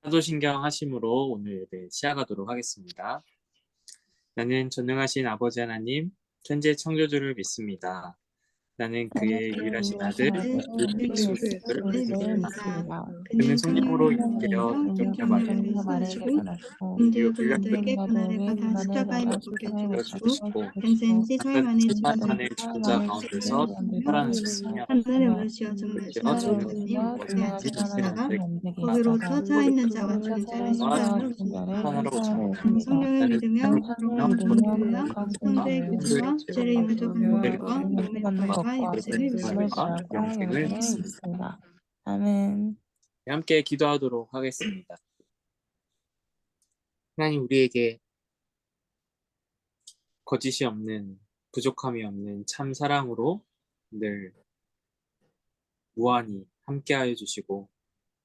사도신경 하심으로 오늘 예배 시작하도록 하겠습니다. 나는 전능하신 아버지 하나님, 천지의 창조주를 믿습니다. 나는 그의 유일하신 아들 예수 그리스도를 믿습니다. 그는 성령으로 인되어 동정녀 마리아에게 태어나시고 본디오 빌라토에게 고난을 받아 십자가에 못 박혀 죽으시고 장사된 3일 만에 죽은 자 가운데서 살아나셨으며 하늘에 올리시어 그리스도와 정말씀으로 전능하신 하늘에 앉으셨다가 아버지 거기로부터 살아있는 자와 죽은 자를 심판하러 오십니다. 하나로 오십니다. 성령을 나는 믿으며 성령을 거룩함과 성도의 성도의 교제와 죄를 임해져 받는 것과 죄를 몸의 부활과 영생을 믿습니다. 영생을 믿습니다. 아멘. 함께 기도하도록 하겠습니다. 하나님, 우리에게 거짓이 없는, 부족함이 없는 참 사랑으로 늘 무한히 함께하여 주시고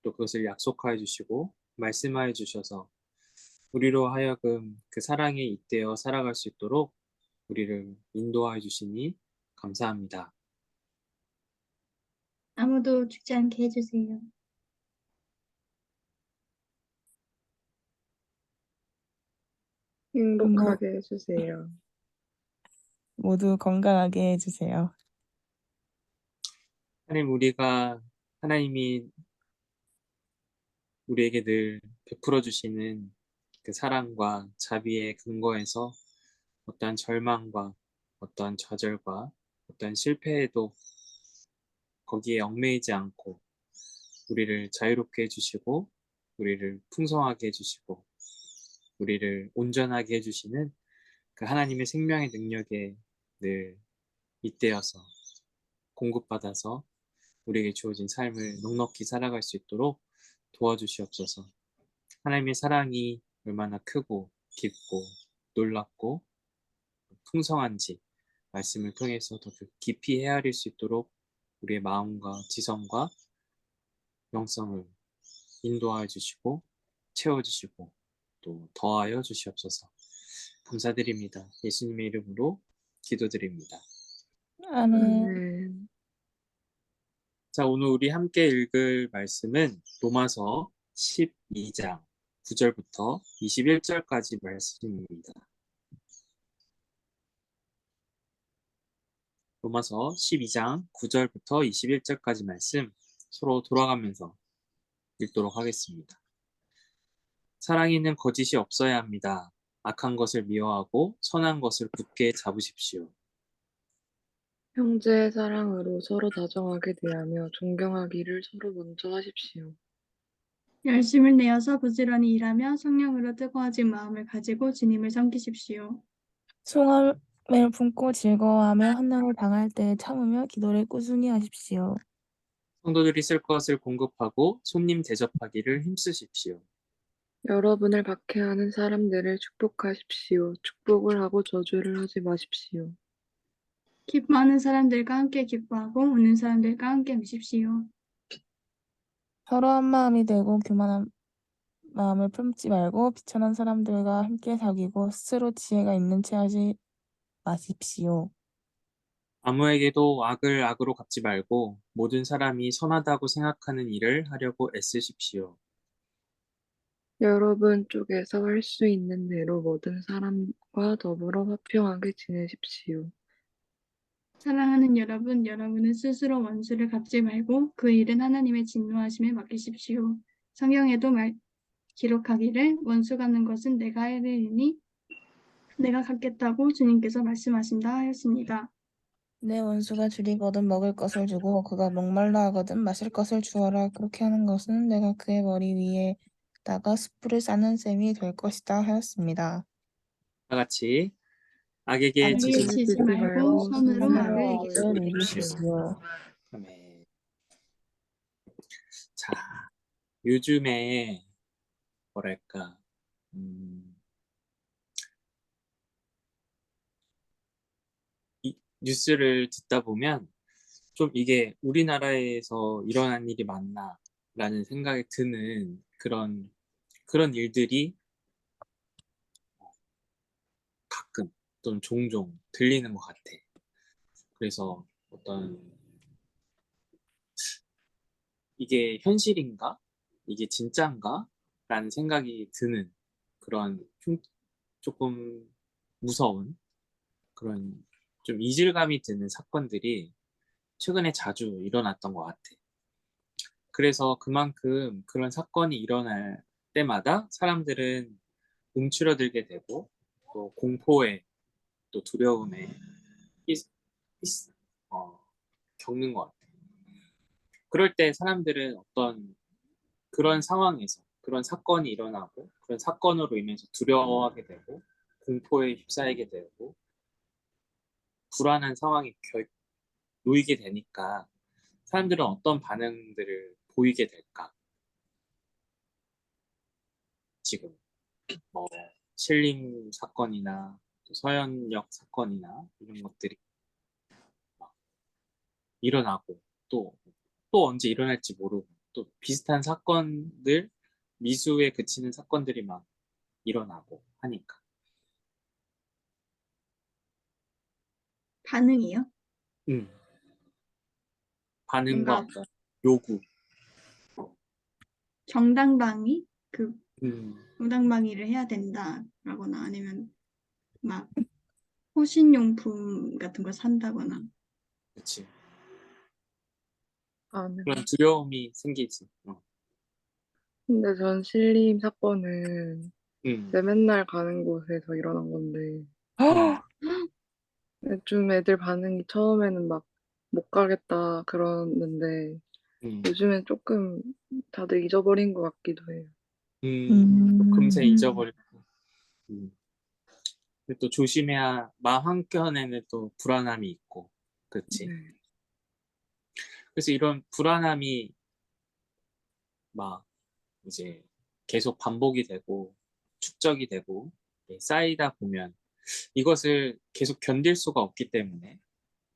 또 그것을 약속하여 주시고 말씀하여 주셔서 우리로 하여금 그 사랑에 잇대어 살아갈 수 있도록 우리를 인도하여 주시니 감사합니다. 아무도 죽지 않게 해주세요. 행복하게 해주세요. 모두 건강하게 해주세요. 하나님, 하나님이 우리에게 늘 베풀어 주시는 그 사랑과 자비의 근거에서 어떠한 절망과 어떠한 좌절과 어떠한 실패에도 거기에 얽매이지 않고 우리를 자유롭게 해주시고 우리를 풍성하게 해주시고 우리를 온전하게 해주시는 그 하나님의 생명의 능력에 늘 잇대어서 공급받아서 우리에게 주어진 삶을 넉넉히 살아갈 수 있도록 도와주시옵소서. 하나님의 사랑이 얼마나 크고 깊고 놀랍고 풍성한지 말씀을 통해서 더 깊이 헤아릴 수 있도록 우리의 마음과 지성과 영성을 인도하여 주시고 채워주시고 또 더하여 주시옵소서. 감사드립니다. 예수님의 이름으로 기도드립니다. 아멘. 자, 오늘 우리 함께 읽을 말씀은 로마서 12장 9절부터 21절까지 말씀입니다. 로마서 12장 9절부터 21절까지 말씀 서로 돌아가면서 읽도록 하겠습니다. 사랑에는 거짓이 없어야 합니다. 악한 것을 미워하고 선한 것을 굳게 잡으십시오. 형제의 사랑으로 서로 다정하게 대하며 존경하기를 서로 먼저 하십시오. 열심을 내어서 부지런히 일하며 성령으로 뜨거워진 마음을 가지고 주님을 섬기십시오. 송함을 품고 즐거워하며 환난을 당할 때에 참으며 기도를 꾸준히 하십시오. 성도들이 쓸 것을 공급하고 손님 대접하기를 힘쓰십시오. 여러분을 박해하는 사람들을 축복하십시오. 축복을 하고 저주를 하지 마십시오. 기뻐하는 사람들과 함께 기뻐하고 우는 사람들과 함께 우십시오. 서로 한 마음이 되고 교만한 마음을 품지 말고 비천한 사람들과 함께 사귀고 스스로 지혜가 있는 체 하지 마십시오. 아무에게도 악을 악으로 갚지 말고 모든 사람이 선하다고 생각하는 일을 하려고 애쓰십시오. 여러분 쪽에서 할 수 있는 대로 모든 사람과 더불어 화평하게 지내십시오. 사랑하는 여러분, 여러분은 스스로 원수를 갚지 말고 그 일은 하나님의 진노하심에 맡기십시오. 성경에도 기록하기를 원수 갚는 것은 내가 해야 되니 내가 갚겠다고 주님께서 말씀하신다 하였습니다. 내 원수가 줄이거든 먹을 것을 주고 그가 목말라 하거든 마실 것을 주어라. 그렇게 하는 것은 내가 그의 머리 위에다가 숯불을 쌓는 셈이 될 것이다 하였습니다. 다 같이 악에게 악에 지지 말고 선으로 악을 이기십시오. 이기십시오. 아멘. 자, 요즘에 뭐랄까 이 뉴스를 듣다 보면 좀 이게 우리나라에서 일어난 일이 맞나라는 생각이 드는 그런 일들이 가끔 또는 종종 들리는 것 같아. 그래서 이게 현실인가? 이게 진짜인가? 라는 생각이 드는 그런 조금 무서운 그런 좀 이질감이 드는 사건들이 최근에 자주 일어났던 것 같아. 그래서 그만큼 그런 사건이 일어날 때마다 사람들은 움츠러들게 되고 또 공포에 또 두려움에 휘- 휘- 어, 겪는 것 같아. 그럴 때 사람들은 어떤 그런 상황에서 그런 사건이 일어나고 그런 사건으로 인해서 두려워하게 되고 공포에 휩싸이게 되고 불안한 상황에 놓이게 되니까 사람들은 어떤 반응들을 보이게 될까? 지금 뭐 신림 사건이나 또 서현역 사건이나 이런 것들이 막 일어나고 또 언제 일어날지 모르고 또 비슷한 사건들 미수에 그치는 사건들이 막 일어나고 하니까 반응이요? 음, 반응과 뭔가 어떤 요구 정당방위? 그 음, 정당방위를 해야 된다라거나 아니면 막 호신용품 같은 거 산다거나. 그치 나는. 그런 두려움이 생기지 근데 전 신림 사건은 음, 내 맨날 가는 곳에서 일어난 건데, 음, 좀 애들 반응이 처음에는 막 못 가겠다 그러는데, 음, 요즘엔 조금 다들 잊어버린 것 같기도 해요. 또 금세 음. 잊어버리고 음. 근데 또 조심해야 마음 한켠에는 또 불안함이 있고 그렇지 네. 그래서 이런 불안함이 막 이제 계속 반복이 되고 축적이 되고 쌓이다 보면 이것을 계속 견딜 수가 없기 때문에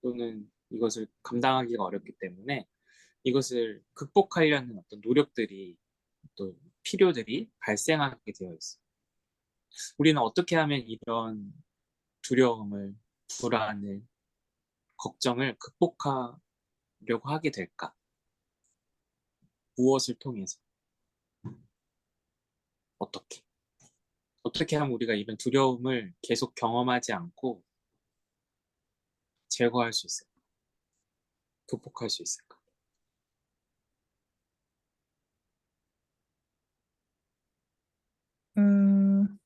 또는 이것을 감당하기가 어렵기 때문에 이것을 극복하려는 어떤 노력들이 또 필요들이 발생하게 되어 있어. 우리는 어떻게 하면 이런 두려움을, 불안을, 걱정을 극복하려고 하게 될까? 무엇을 통해서? 어떻게? 어떻게 하면 우리가 이런 두려움을 계속 경험하지 않고 제거할 수 있을까? 극복할 수 있을까? 음,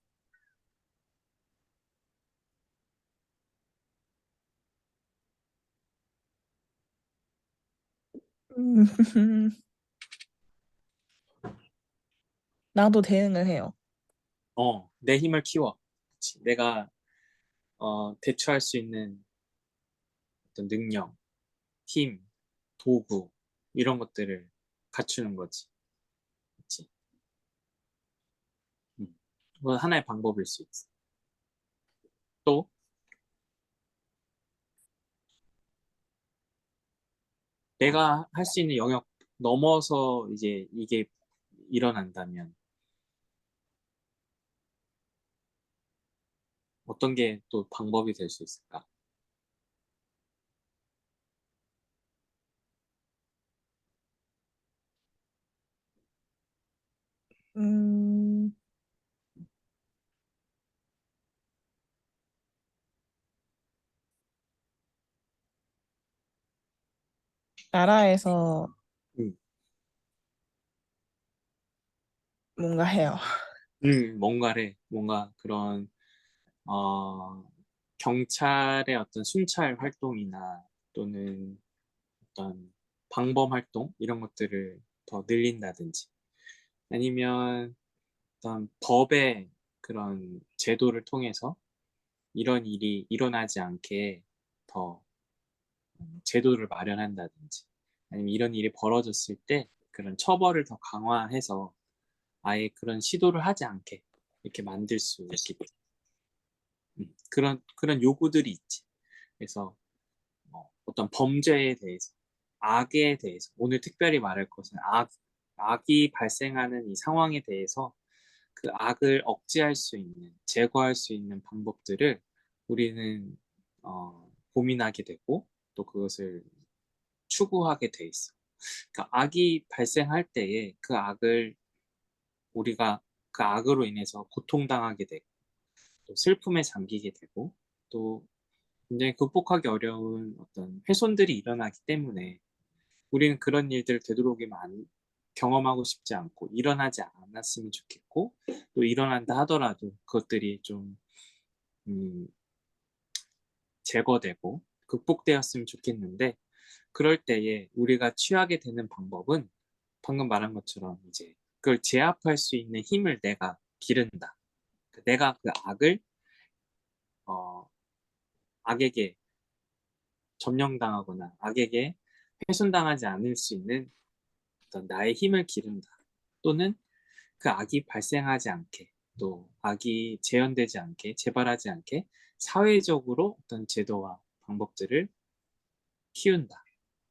음, 나도 대응을 해요. 내 힘을 키워. 그치? 내가 대처할 수 있는 어떤 능력, 힘, 도구 이런 것들을 갖추는 거지. 그치? 그건 하나의 방법일 수 있어. 또 내가 할 수 있는 영역 넘어서 이제 이게 일어난다면 어떤 게 또 방법이 될 수 있을까? 음, 나라에서 음, 뭔가 해요. 뭔가 그런 어, 경찰의 어떤 순찰 활동이나 또는 어떤 방범 활동 이런 것들을 더 늘린다든지 아니면 어떤 법의 그런 제도를 통해서 이런 일이 일어나지 않게 더 제도를 마련한다든지 아니면 이런 일이 벌어졌을 때 그런 처벌을 더 강화해서 아예 그런 시도를 하지 않게 이렇게 만들 수 있기 때문에 그런 요구들이 있지. 그래서 어떤 범죄에 대해서 악에 대해서 오늘 특별히 말할 것은 악이 발생하는 이 상황에 대해서 그 악을 억제할 수 있는 제거할 수 있는 방법들을 우리는 고민하게 되고 또 그것을 추구하게 돼 있어. 그러니까 악이 발생할 때에 그 악을 우리가 그 악으로 인해서 고통당하게 되고 또 슬픔에 잠기게 되고 또 굉장히 극복하기 어려운 어떤 훼손들이 일어나기 때문에 우리는 그런 일들을 되도록이면 경험하고 싶지 않고 일어나지 않았으면 좋겠고 또 일어난다 하더라도 그것들이 좀 음, 제거되고 극복되었으면 좋겠는데 그럴 때에 우리가 취하게 되는 방법은 방금 말한 것처럼 이제 그걸 제압할 수 있는 힘을 내가 기른다. 내가 그 악을 어, 악에게 점령당하거나 악에게 훼손당하지 않을 수 있는 어떤 나의 힘을 기른다. 또는 그 악이 발생하지 않게 또 악이 재현되지 않게 재발하지 않게 사회적으로 어떤 제도와 방법들을 키운다.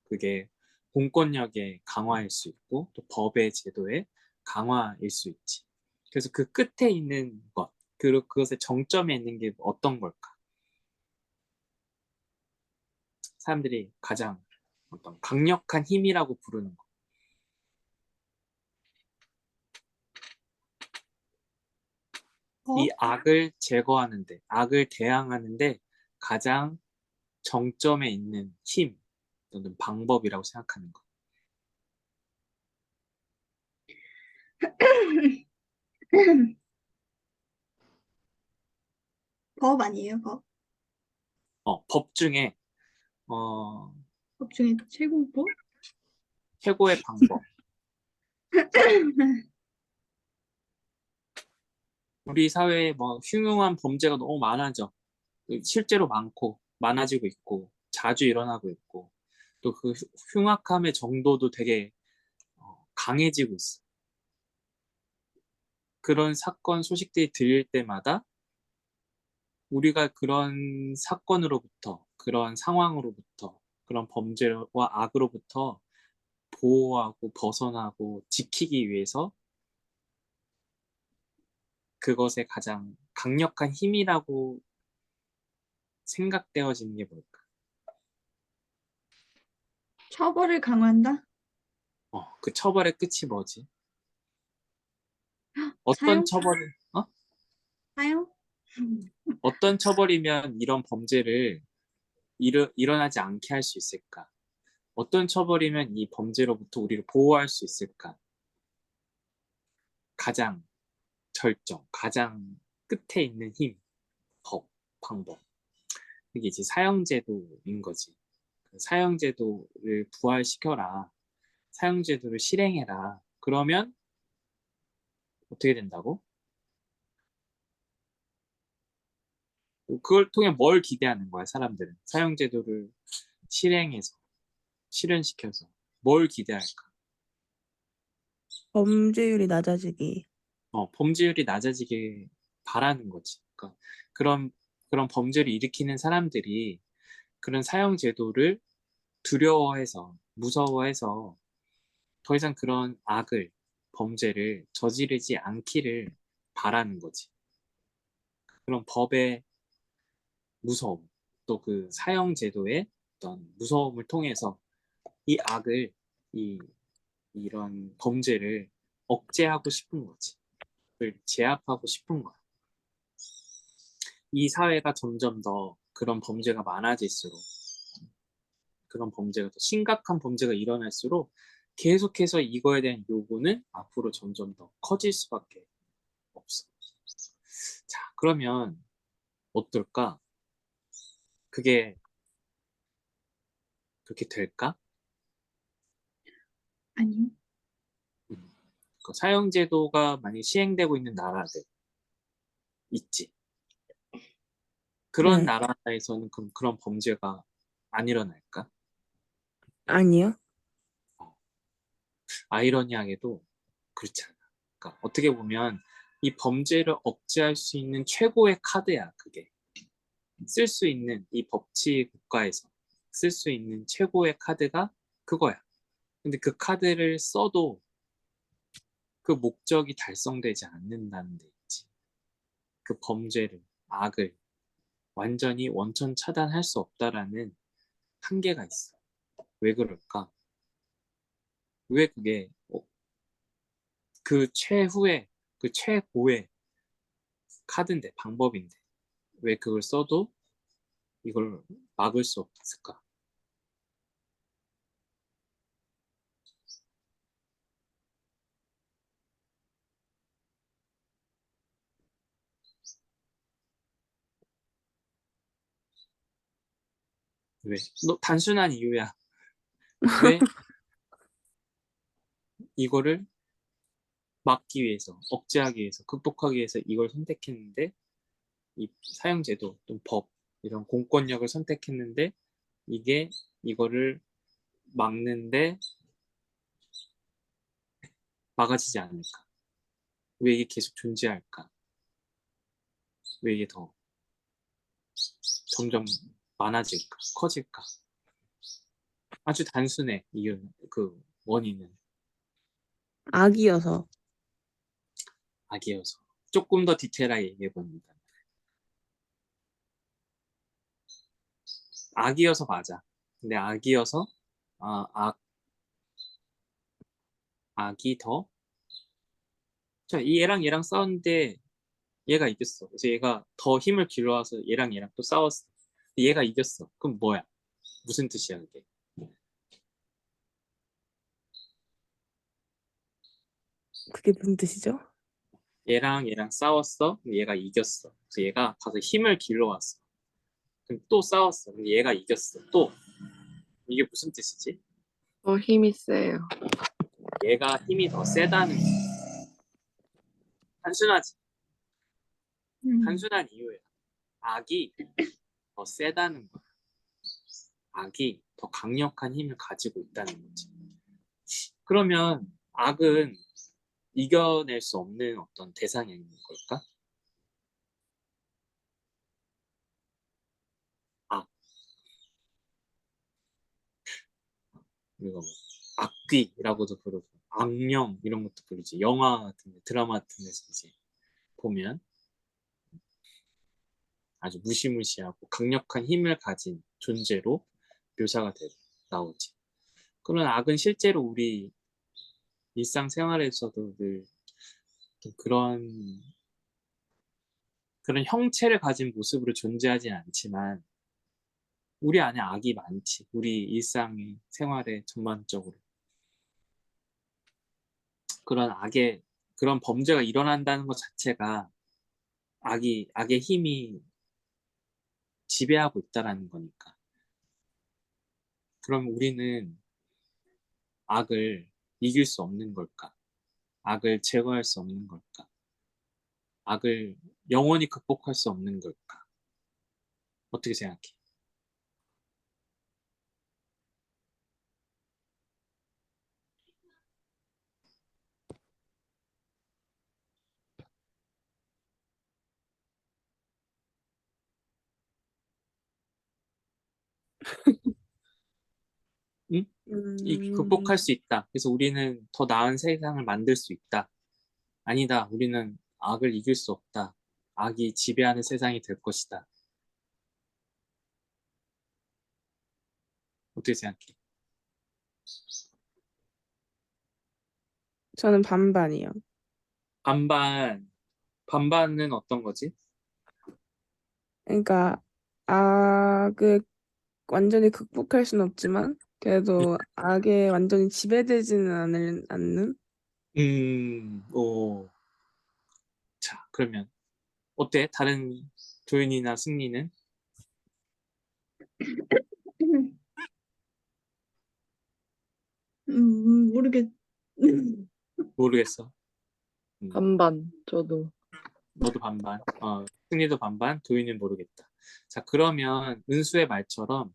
그게 공권력의 강화일 수 있고 또 법의 제도의 강화일 수 있지. 그래서 그 끝에 있는 것, 그것의 정점에 있는 게 어떤 걸까? 사람들이 가장 어떤 강력한 힘이라고 부르는 것. 이 악을 제거하는데, 악을 대항하는데 가장 정점에 있는 힘 또는 방법이라고 생각하는 것. 법 아니에요, 법. 법 중에 어, 법 중에 최고법? 최고의 방법. 우리 사회에 뭐 흉흉한 범죄가 너무 많아져. 실제로 많고 많아지고 있고 자주 일어나고 있고 또 그 흉악함의 정도도 되게 강해지고 있어. 그런 사건 소식들이 들릴 때마다 우리가 그런 사건으로부터 그런 상황으로부터 그런 범죄와 악으로부터 보호하고 벗어나고 지키기 위해서 그것의 가장 강력한 힘이라고 생각되어지는 게 뭘까? 처벌을 강화한다? 그 처벌의 끝이 뭐지? 어떤 사형? 처벌을, 사형? 어떤 처벌이면 이런 범죄를 일어나지 않게 할 수 있을까? 어떤 처벌이면 이 범죄로부터 우리를 보호할 수 있을까? 가장 가장 끝에 있는 힘, 법, 방법. 이게 이제 사형제도인 거지. 그 사형제도를 부활시켜라. 사형제도를 실행해라. 그러면 어떻게 된다고? 그걸 통해 뭘 기대하는 거야, 사람들은? 사형제도를 실행해서, 실현시켜서 뭘 기대할까? 범죄율이 낮아지기. 범죄율이 낮아지게 바라는 거지. 그러니까 그런, 그런 범죄를 일으키는 사람들이 그런 사형제도를 두려워해서, 무서워해서 더 이상 그런 악을, 범죄를 저지르지 않기를 바라는 거지. 그런 법의 무서움, 또 그 사형제도의 어떤 무서움을 통해서 이 악을, 이, 이런 범죄를 억제하고 싶은 거지. 그걸 제압하고 싶은 거야. 이 사회가 점점 더 그런 범죄가 많아질수록, 그런 범죄가 더 심각한 범죄가 일어날수록 계속해서 이거에 대한 요구는 앞으로 점점 더 커질 수밖에 없어. 자, 그러면 어떨까? 그게 그렇게 될까? 아니요. 그 사형제도가 만약에 시행되고 있는 나라들 있지. 그런 네. 나라에서는 그럼 그런 범죄가 안 일어날까? 아니요. 아이러니하게도 그렇지 않아. 그러니까 어떻게 보면 이 범죄를 억제할 수 있는 최고의 카드야, 그게. 쓸 수 있는 이 법치 국가에서 쓸 수 있는 최고의 카드가 그거야. 근데 그 카드를 써도 그 목적이 달성되지 않는다는 데 있지. 그 범죄를, 악을 완전히 원천 차단할 수 없다라는 한계가 있어. 왜 그럴까? 왜 그게 그 최후의, 그 최고의 카드인데, 방법인데, 왜 그걸 써도 이걸 막을 수 없을까? 왜? 너 단순한 이유야. 왜 이거를 막기 위해서, 억제하기 위해서, 극복하기 위해서 이걸 선택했는데, 이 사형제도, 또 법, 이런 공권력을 선택했는데, 이게 이거를 막는데 막아지지 않을까? 왜 이게 계속 존재할까? 왜 이게 더 점점 많아질까? 커질까? 아주 단순해, 이유는, 그 원인은. 악이어서. 악이어서. 조금 더 디테일하게 얘기해 봅니다. 악이어서 맞아. 근데 악이어서, 악이 더, 자, 이 얘랑 싸웠는데 얘가 이겼어. 그래서 얘가 더 힘을 길러와서 얘랑 또 싸웠어. 얘가 이겼어. 그럼 뭐야? 무슨 뜻이야, 그게? 그게 무슨 뜻이죠? 얘랑 싸웠어. 근데 얘가 이겼어. 그래서 얘가 가서 힘을 길러왔어. 그럼 또 싸웠어. 근데 얘가 이겼어. 또 이게 무슨 뜻이지? 더 힘이 세요. 얘가 힘이 더 세다는 거. 단순하지. 단순한 이유야. 악이 더 세다는 거야. 악이 더 강력한 힘을 가지고 있다는 거지. 그러면 악은 이겨낼 수 없는 어떤 대상이 있는 걸까? 악, 우리가 뭐 악귀라고도 부르고 악령 이런 것도 부르지. 영화 같은 데, 드라마 같은 데서 이제 보면 아주 무시무시하고 강력한 힘을 가진 존재로 묘사가 나오지. 그런 악은 실제로 우리 일상생활에서도 늘 그런 형체를 가진 모습으로 존재하진 않지만 우리 안에 악이 많지. 우리 일상의 생활에 전반적으로 그런 범죄가 일어난다는 것 자체가 악의 힘이 지배하고 있다라는 거니까. 그럼 우리는 악을 이길 수 없는 걸까? 악을 제거할 수 없는 걸까? 악을 영원히 극복할 수 없는 걸까? 어떻게 생각해? 응? 극복할 수 있다. 그래서 우리는 더 나은 세상을 만들 수 있다. 아니다. 우리는 악을 이길 수 없다. 악이 지배하는 세상이 될 것이다. 어떻게 생각해? 저는 반반이요. 반반은 어떤 거지? 그러니까 악을 완전히 극복할 수는 없지만 그래도 악에 완전히 지배되지는 않는. 오. 자, 그러면 어때? 다른 도윤이나 승리는? 모르겠. 모르겠어. 반반, 저도. 너도 반반, 승리도 반반, 도윤이는 모르겠다. 자, 그러면 은수의 말처럼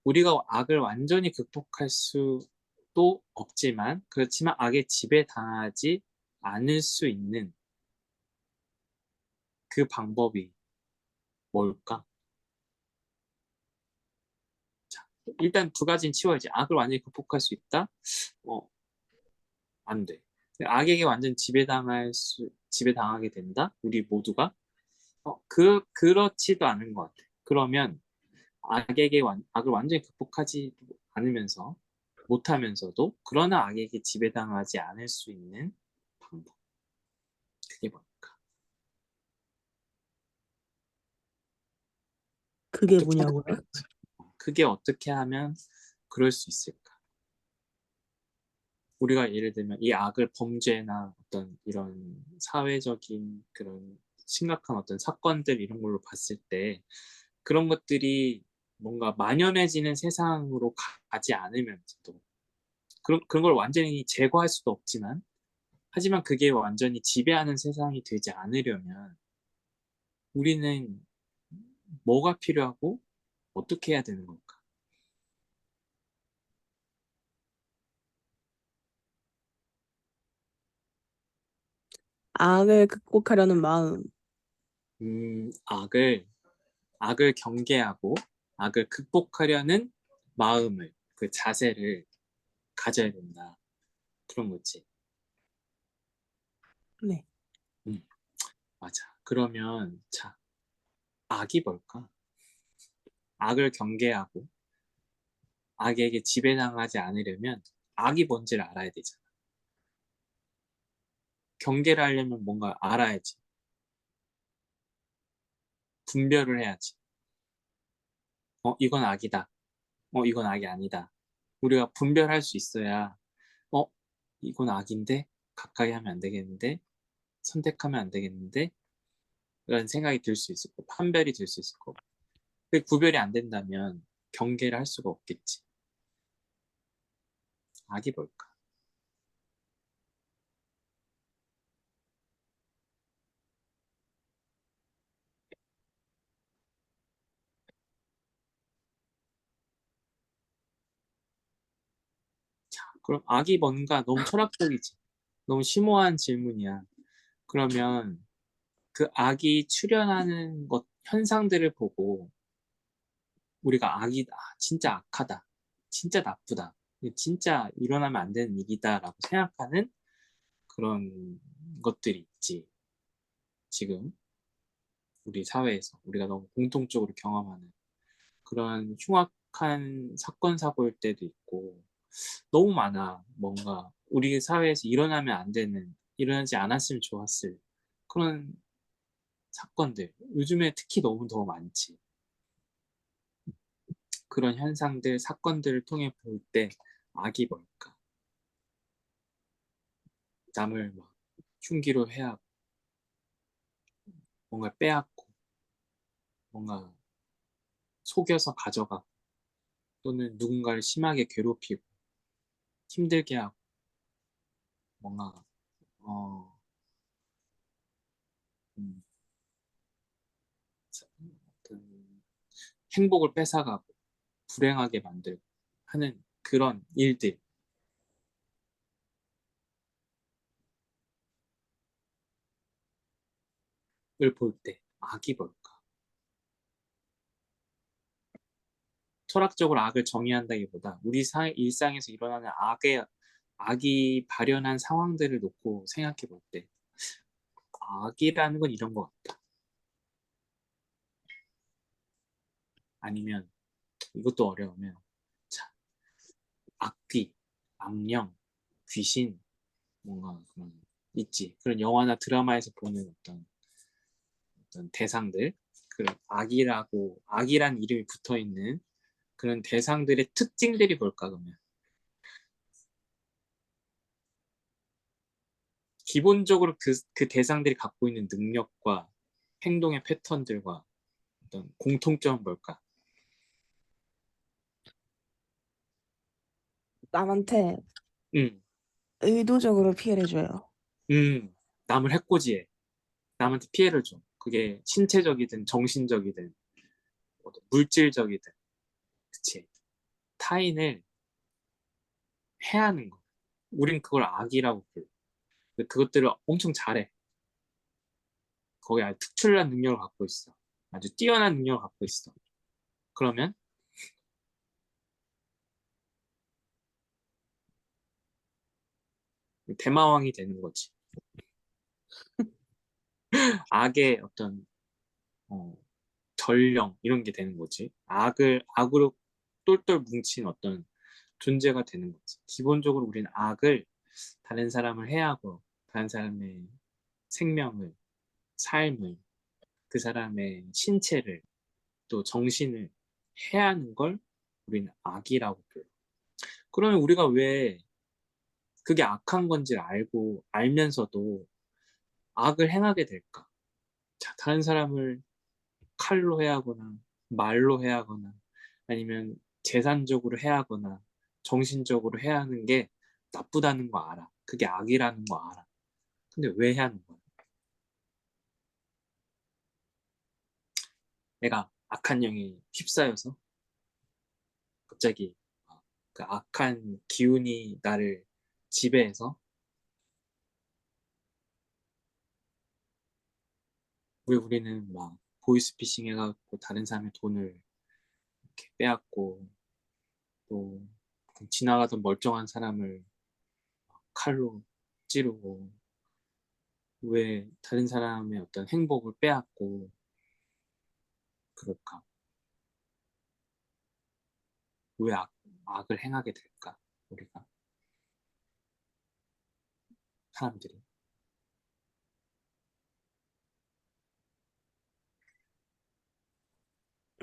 우리가 악을 완전히 극복할 수도 없지만, 그렇지만 악에 지배당하지 않을 수 있는 그 방법이 뭘까? 자, 일단 두 가지는 치워야지. 악을 완전히 극복할 수 있다? 안 돼. 악에게 완전 지배당하게 된다? 우리 모두가? 그렇지도 않은 것 같아. 그러면 악을 완전히 극복하지 않으면서, 못하면서도, 그러나 악에게 지배당하지 않을 수 있는 방법. 그게 뭘까? 그게 어떻게 뭐냐고요? 하면, 그게 어떻게 하면 그럴 수 있을까? 우리가 예를 들면 이 악을 범죄나 어떤 이런 사회적인 그런 심각한 어떤 사건들 이런 걸로 봤을 때 그런 것들이 뭔가 만연해지는 세상으로 가지 않으면서도 그런 걸 완전히 제거할 수도 없지만 하지만 그게 완전히 지배하는 세상이 되지 않으려면 우리는 뭐가 필요하고 어떻게 해야 되는 걸까? 악을 극복하려는 마음. 악을 경계하고 악을 극복하려는 마음을, 그 자세를 가져야 된다. 그런 거지. 네. 맞아. 그러면 자, 악이 뭘까? 악을 경계하고 악에게 지배당하지 않으려면 악이 뭔지를 알아야 되잖아. 경계를 하려면 뭔가 알아야지. 분별을 해야지. 이건 악이다. 이건 악이 아니다. 우리가 분별할 수 있어야, 어, 이건 악인데 가까이 하면 안 되겠는데 선택하면 안 되겠는데 라는 생각이 들 수 있을 거고 판별이 들 수 있을 거고 그 구별이 안 된다면 경계를 할 수가 없겠지. 악이 뭘까? 그럼 악이 뭔가 너무 철학적이지. 너무 심오한 질문이야. 그러면 그 악이 출현하는 것 현상들을 보고 우리가 진짜 악하다. 진짜 나쁘다. 진짜 일어나면 안 되는 일이다라고 생각하는 그런 것들이 있지. 지금 우리 사회에서 우리가 너무 공통적으로 경험하는 그런 흉악한 사건 사고일 때도 있고 너무 많아. 뭔가 우리 사회에서 일어나면 안 되는 일어나지 않았으면 좋았을 그런 사건들 요즘에 특히 너무 더 많지. 그런 현상들 사건들을 통해 볼 때 악이 뭘까? 남을 막 흉기로 해하고 뭔가 빼앗고 뭔가 속여서 가져가고 또는 누군가를 심하게 괴롭히고 힘들게 하고 뭔가 어, 음, 어떤 행복을 뺏어가고 불행하게 만들고 하는 그런 일들을 볼 때 악이 뭘까? 철학적으로 악을 정의한다기보다 우리 일상에서 일어나는 악이 발현한 상황들을 놓고 생각해 볼 때 악이라는 건 이런 것 같다. 아니면 이것도 어려우면 자, 악귀, 악령, 귀신 뭔가 그런 있지. 그런 영화나 드라마에서 보는 어떤 대상들 그런 악이란 이름이 붙어 있는 그런 대상들의 특징들이 뭘까 그러면 기본적으로 그 대상들이 갖고 있는 능력과 행동의 패턴들과 어떤 공통점은 뭘까? 남한테 음, 의도적으로 피해를 줘요. 남을 해코지해. 남한테 피해를 줘. 그게 신체적이든 정신적이든 물질적이든 그치. 타인을 해하는 거. 우린 그걸 악이라고 불러. 근데 그것들을 엄청 잘해. 거기 아주 특출난 능력을 갖고 있어. 아주 뛰어난 능력을 갖고 있어. 그러면 대마왕이 되는 거지. 악의 어떤 어, 전령 이런 게 되는 거지. 악으로 똘똘 뭉친 어떤 존재가 되는 거지. 기본적으로 우리는 악을 다른 사람을 해하고 다른 사람의 생명을, 삶을, 그 사람의 신체를 또 정신을 해하는 걸 우리는 악이라고 불러. 그러면 우리가 왜 그게 악한 건지를 알고 알면서도 악을 행하게 될까? 자, 다른 사람을 칼로 해하거나 말로 해하거나 아니면 재산적으로 해하거나 정신적으로 해하는 게 나쁘다는 거 알아. 그게 악이라는 거 알아. 근데 왜 하는 거야? 내가 악한 영에 휩싸여서 갑자기 그 악한 기운이 나를 지배해서 왜 우리는 막 보이스피싱 해갖고 다른 사람의 돈을 이렇게 빼앗고 또 지나가던 멀쩡한 사람을 칼로 찌르고 왜 다른 사람의 어떤 행복을 빼앗고 그럴까? 왜 악을 행하게 될까? 우리가 사람들이.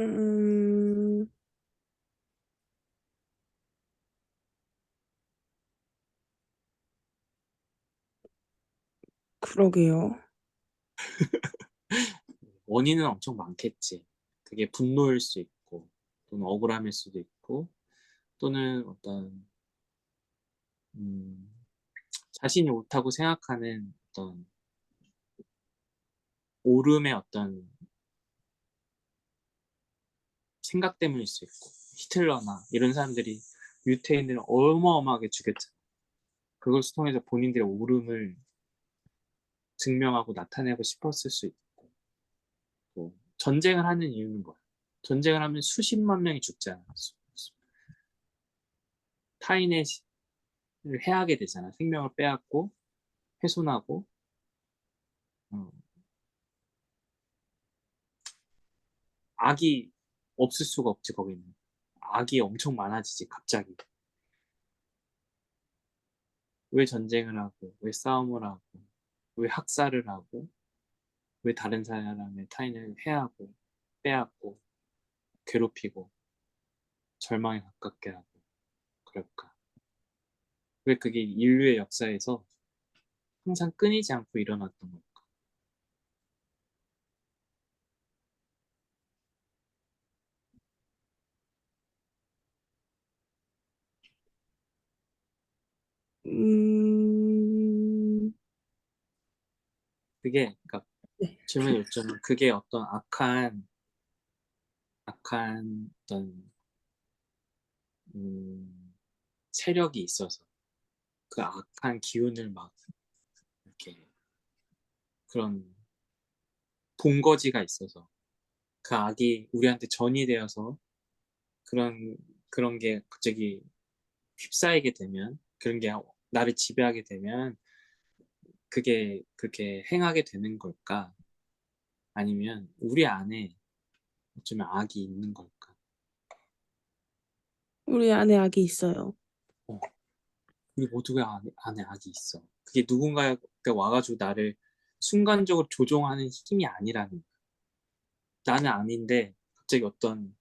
음, 그러게요. 원인은 엄청 많겠지. 그게 분노일 수 있고 또는 억울함일 수도 있고 또는 어떤 음, 자신이 옳다고 생각하는 어떤 옳음의 어떤 생각 때문일 수 있고 히틀러나 이런 사람들이 유태인들을 어마어마하게 죽였잖아. 그걸 통해서 본인들의 옳음을 증명하고 나타내고 싶었을 수 있고 또 전쟁을 하는 이유는 뭐야? 전쟁을 하면 수십만 명이 죽잖아. 타인의 해하게 되잖아. 생명을 빼앗고 훼손하고 어, 악이 없을 수가 없지 거기는. 악이 엄청 많아지지 갑자기. 왜 전쟁을 하고 왜 싸움을 하고 왜 학살을 하고 왜 다른 사람의 타인을 해하고 빼앗고 괴롭히고 절망에 가깝게 하고 그럴까? 왜 그게 인류의 역사에서 항상 끊이지 않고 일어났던 걸까? 음, 그게 그러니까 네. 질문 요점은 그게 어떤 악한 어떤 세력이 있어서 그 악한 기운을 막 이렇게 그런 본거지가 있어서 그 악이 우리한테 전이 되어서 그런 그런 게 갑자기 휩싸이게 되면 그런 게 나를 지배하게 되면 그게 그렇게 행하게 되는 걸까? 아니면 우리 안에 어쩌면 악이 있는 걸까? 우리 안에 악이 있어요. 어, 우리 모두가 안에 악이 있어. 그게 누군가가 와가지고 나를 순간적으로 조종하는 힘이 아니라는 거야. 나는 아닌데 갑자기 어떤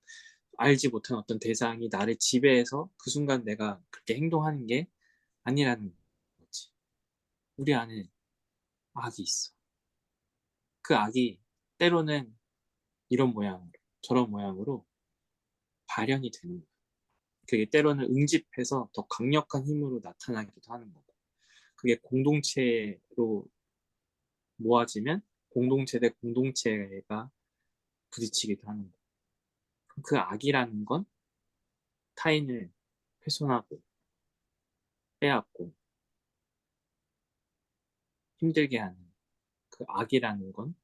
알지 못한 어떤 대상이 나를 지배해서 그 순간 내가 그렇게 행동하는 게 아니라는 거지. 우리 안에 악이 있어. 그 악이 때로는 이런 모양으로, 저런 모양으로 발현이 되는 거야. 그게 때로는 응집해서 더 강력한 힘으로 나타나기도 하는 거고. 그게 공동체로 모아지면 공동체 대 공동체가 부딪히기도 하는 거고. 그 악이라는 건 타인을 훼손하고 빼앗고 힘들게 하는 그 악이라는 건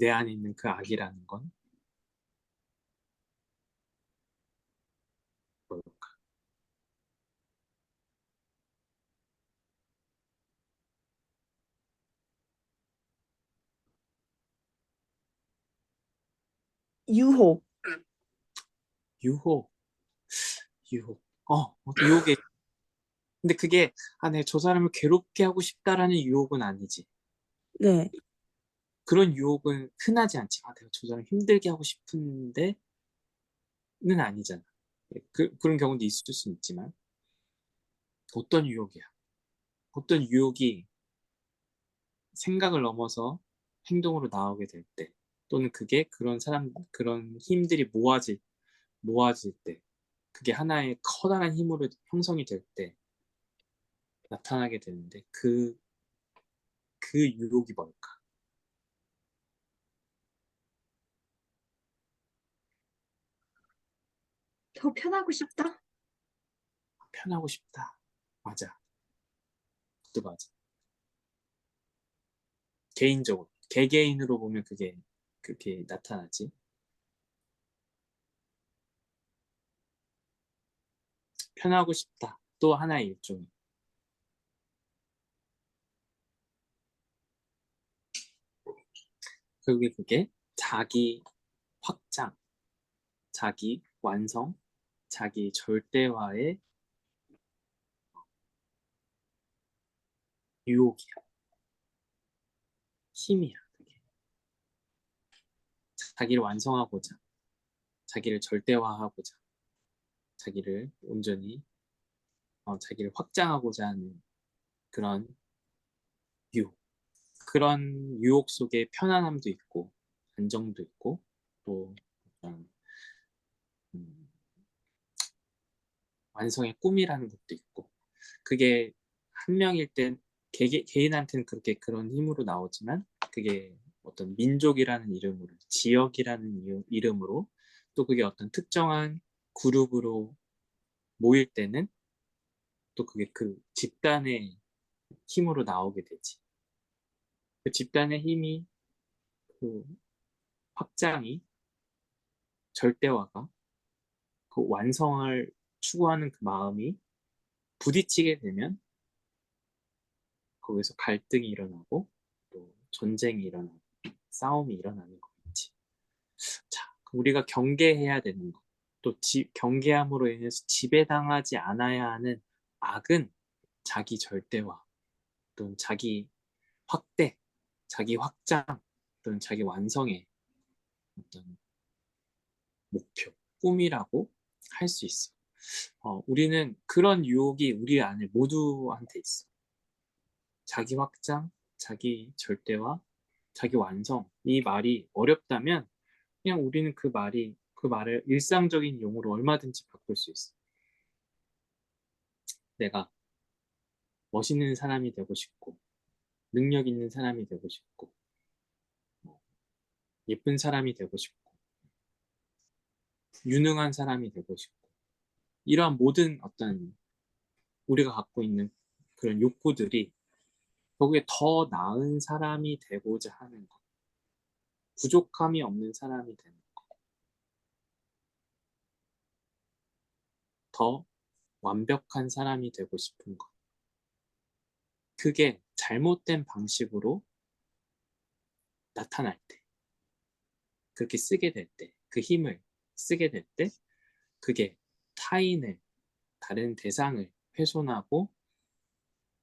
내 안에 있는 그 악이라는 건 뭘까? 유혹. 유혹, 유혹. 유혹에 근데 그게 내가 저 사람을 괴롭게 하고 싶다라는 유혹은 아니지. 네. 그런 유혹은 흔하지 않지. 내가 저 사람 힘들게 하고 싶은데는 아니잖아. 그런 경우도 있을 수 있지만 어떤 유혹이야? 어떤 유혹이 생각을 넘어서 행동으로 나오게 될 때, 또는 그게 그런 힘들이 모아질 때, 그게 하나의 커다란 힘으로 형성이 될 때 나타나게 되는데, 그 유혹이 뭘까? 더 편하고 싶다? 편하고 싶다. 맞아. 그것도 맞아. 개인적으로. 개개인으로 보면 그게 나타나지. 편하고 싶다. 또 하나의 일종이. 그게 자기 확장, 자기 완성, 자기 절대화의 유혹이야. 힘이야. 그게. 자기를 완성하고자, 자기를 절대화하고자, 자기를 온전히 자기를 확장하고자 하는 그런 유혹. 그런 유혹 속에 편안함도 있고 안정도 있고 또 어떤, 음, 완성의 꿈이라는 것도 있고, 그게 한 명일 땐 개인한테는 그렇게 그런 힘으로 나오지만, 그게 어떤 민족이라는 이름으로, 지역이라는 이름으로, 또 그게 어떤 특정한 그룹으로 모일 때는 또 그게 그 집단의 힘으로 나오게 되지. 그 집단의 힘이, 그 확장이, 절대화가, 그 완성을 추구하는 그 마음이 부딪히게 되면 거기서 갈등이 일어나고 또 전쟁이 일어나고 싸움이 일어나는 거겠지. 자, 우리가 경계해야 되는 것. 또 경계함으로 인해서 지배당하지 않아야 하는 악은 자기 절대화 또는 자기 확대, 자기 확장 또는 자기 완성의 어떤 목표, 꿈이라고 할 수 있어. 우리는 그런 유혹이 우리 안에 모두한테 있어. 자기 확장, 자기 절대화, 자기 완성. 이 말이 어렵다면 그냥 우리는 그 말을 일상적인 용어로 얼마든지 바꿀 수 있어. 내가 멋있는 사람이 되고 싶고, 능력 있는 사람이 되고 싶고, 예쁜 사람이 되고 싶고, 유능한 사람이 되고 싶고, 이러한 모든 어떤 우리가 갖고 있는 그런 욕구들이 거기에 더 나은 사람이 되고자 하는 것, 부족함이 없는 사람이 되는 것, 더 완벽한 사람이 되고 싶은 것. 그게 잘못된 방식으로 나타날 때, 그렇게 쓰게 될 때, 그 힘을 쓰게 될 때, 그게 타인을, 다른 대상을 훼손하고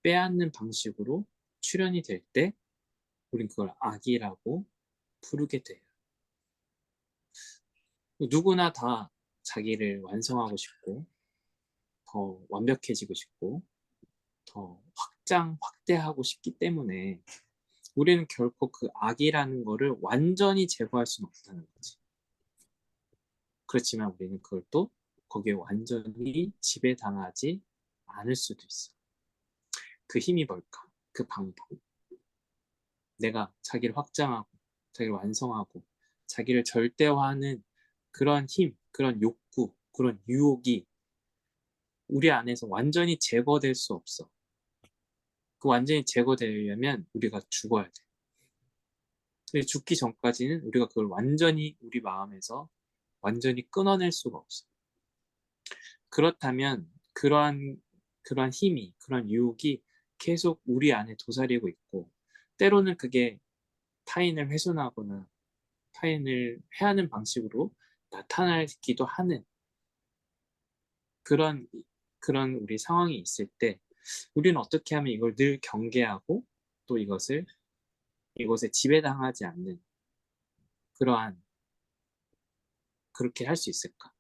빼앗는 방식으로 출현이 될 때, 우린 그걸 악이라고 부르게 돼요. 누구나 다 자기를 완성하고 싶고, 더 완벽해지고 싶고, 더 확대하고 싶기 때문에 우리는 결코 그 악이라는 거를 완전히 제거할 수는 없다는 거지. 그렇지만 우리는 그걸 또 거기에 완전히 지배당하지 않을 수도 있어. 그 힘이 뭘까? 그 방법. 내가 자기를 확장하고, 자기를 완성하고, 자기를 절대화하는 그런 힘, 그런 욕구, 그런 유혹이 우리 안에서 완전히 제거될 수 없어. 그 완전히 제거되려면 우리가 죽어야 돼. 근데 죽기 전까지는 우리가 그걸 완전히 우리 마음에서 완전히 끊어낼 수가 없어. 그렇다면 그러한 힘이, 그런 유혹이 계속 우리 안에 도사리고 있고, 때로는 그게 타인을 훼손하거나 타인을 해하는 방식으로 나타나기도 하는 그런 우리 상황이 있을 때, 우리는 어떻게 하면 이걸 늘 경계하고 또 이것에 지배당하지 않는 그러한 그렇게 할 수 있을까?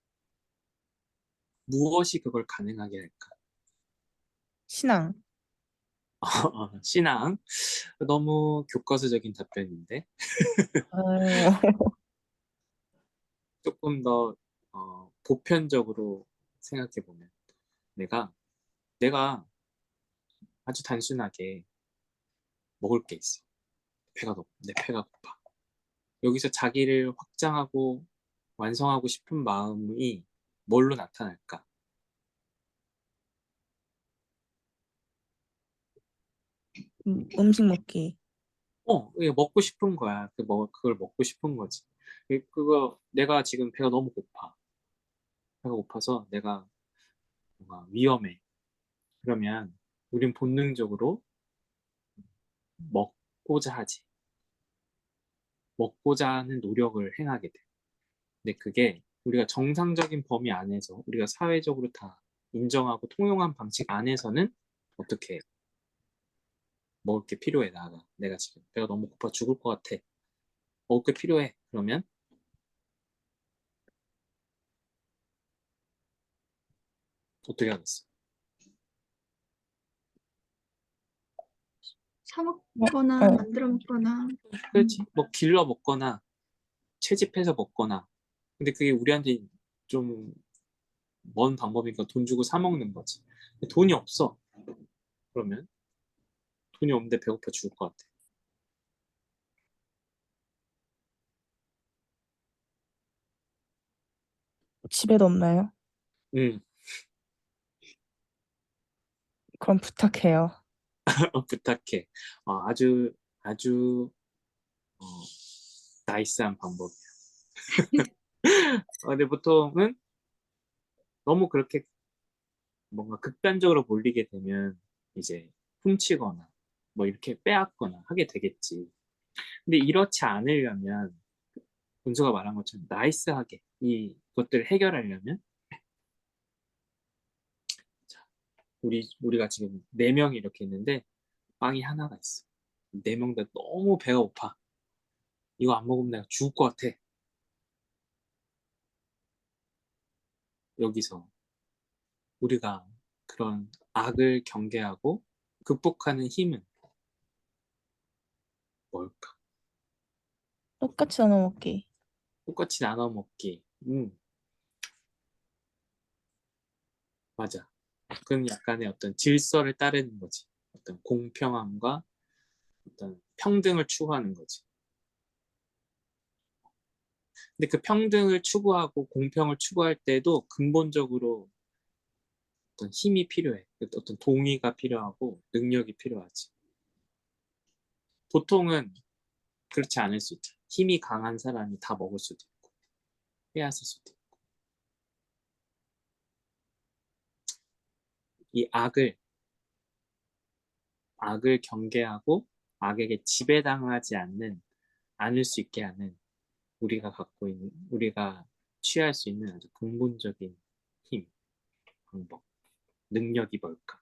무엇이 그걸 가능하게 할까? 신앙. 신앙. 너무 교과서적인 답변인데 어, 조금 더 보편적으로 생각해 보면 내가 아주 단순하게 먹을 게 있어. 내 배가 고파. 여기서 자기를 확장하고 완성하고 싶은 마음이 뭘로 나타날까? 음식 먹기. 이게 먹고 싶은 거야. 그걸 먹고 싶은 거지. 그거 내가 지금 배가 너무 고파. 배가 고파서 내가 뭔가 위험해. 그러면 우린 본능적으로 먹고자 하지. 먹고자 하는 노력을 행하게 돼. 근데 그게 우리가 정상적인 범위 안에서 우리가 사회적으로 다 인정하고 통용한 방식 안에서는 어떻게 해? 먹을 게 필요해, 나가. 내가 지금 배가 너무 고파 죽을 것 같아. 먹을 게 필요해. 그러면 어떻게 하겠어? 사 어, 먹거나 어. 만들어 먹거나. 그렇지. 뭐 길러 먹거나 채집해서 먹거나. 근데 그게 우리한테 좀 먼 방법이니까 돈 주고 사 먹는 거지. 근데 돈이 없어. 그러면 돈이 없는데 배고파 죽을 것 같아. 집에도 없나요? 응, 그럼 부탁해요. 부탁해. 아주 아주 어, 나이스한 방법이야. 근데 보통은 너무 그렇게 뭔가 극단적으로 몰리게 되면 이제 훔치거나 뭐 이렇게 빼앗거나 하게 되겠지. 근데 이렇지 않으려면 은수가 말한 것처럼 나이스하게 이것들을 해결하려면 자, 우리가 지금 네 명이 이렇게 있는데 빵이 하나가 있어. 네 명 다 너무 배가 고파. 이거 안 먹으면 내가 죽을 것 같아. 여기서 우리가 그런 악을 경계하고 극복하는 힘은 뭘까? 똑같이 나눠 먹기. 똑같이 나눠 먹기. 맞아. 그건 약간의 어떤 질서를 따르는 거지. 어떤 공평함과 어떤 평등을 추구하는 거지. 근데 그 평등을 추구하고 공평을 추구할 때도 근본적으로 어떤 힘이 필요해. 어떤 동의가 필요하고 능력이 필요하지. 보통은 그렇지 않을 수 있죠. 힘이 강한 사람이 다 먹을 수도 있고, 빼앗을 수도 있고. 이 악을 경계하고 악에게 지배당하지 않을 수 있게 하는 우리가 취할 수 있는 아주 근본적인 힘, 방법, 능력이 뭘까?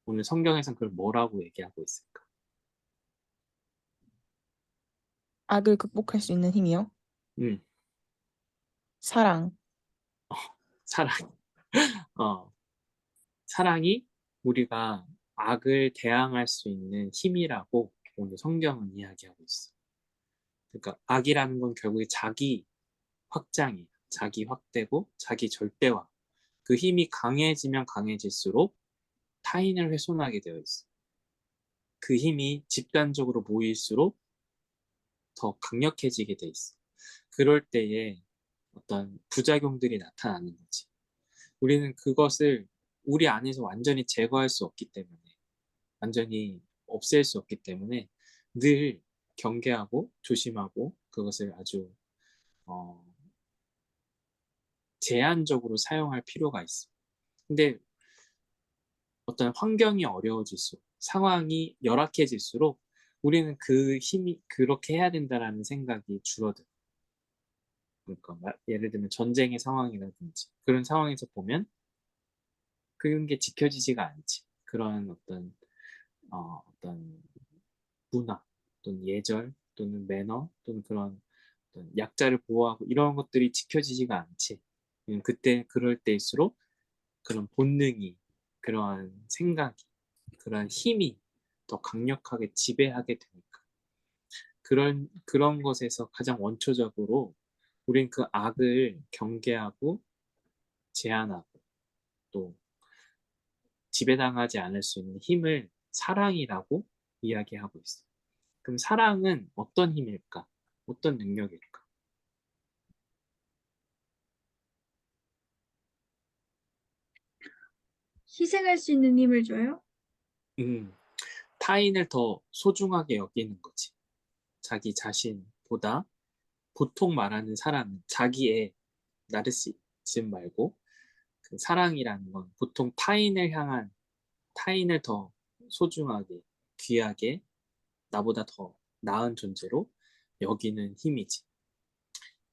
오늘 성경에선 그걸 뭐라고 얘기하고 있을까? 악을 극복할 수 있는 힘이요. 음, 사랑. 사랑. 어, 사랑이 우리가 악을 대항할 수 있는 힘이라고 오늘 성경은 이야기하고 있어. 그러니까 악이라는 건 결국에 자기 확장이야. 자기 확대고 자기 절대화. 그 힘이 강해지면 강해질수록 타인을 훼손하게 되어 있어. 그 힘이 집단적으로 모일수록 더 강력해지게 돼 있어. 그럴 때에 어떤 부작용들이 나타나는 거지. 우리는 그것을 우리 안에서 완전히 제거할 수 없기 때문에, 완전히 없앨 수 없기 때문에 늘 경계하고 조심하고 그것을 아주 어, 제한적으로 사용할 필요가 있어. 근데 어떤 환경이 어려워질수록, 상황이 열악해질수록 우리는 그 힘이 그렇게 해야 된다라는 생각이 줄어들어. 그러니까 예를 들면 전쟁의 상황이라든지 그런 상황에서 보면 그런 게 지켜지지가 않지. 그런 어떤 문화 또는 예절 또는 매너 또는 그런 어떤 약자를 보호하고 이런 것들이 지켜지지가 않지. 그때 그럴 때일수록 그런 본능이 그러한 생각이 그러한 힘이 더 강력하게 지배하게 되니까 그런 것에서 가장 원초적으로 우린 그 악을 경계하고 제한하고 또 지배당하지 않을 수 있는 힘을 사랑이라고 이야기하고 있어. 그럼 사랑은 어떤 힘일까? 어떤 능력일까? 희생할 수 있는 힘을 줘요? 음, 타인을 더 소중하게 여기는 거지. 자기 자신보다 보통 말하는 사람은 자기의 나르시즘 말고 그 사랑이라는 건 보통 타인을 더 소중하게 귀하게 나보다 더 나은 존재로 여기는 힘이지.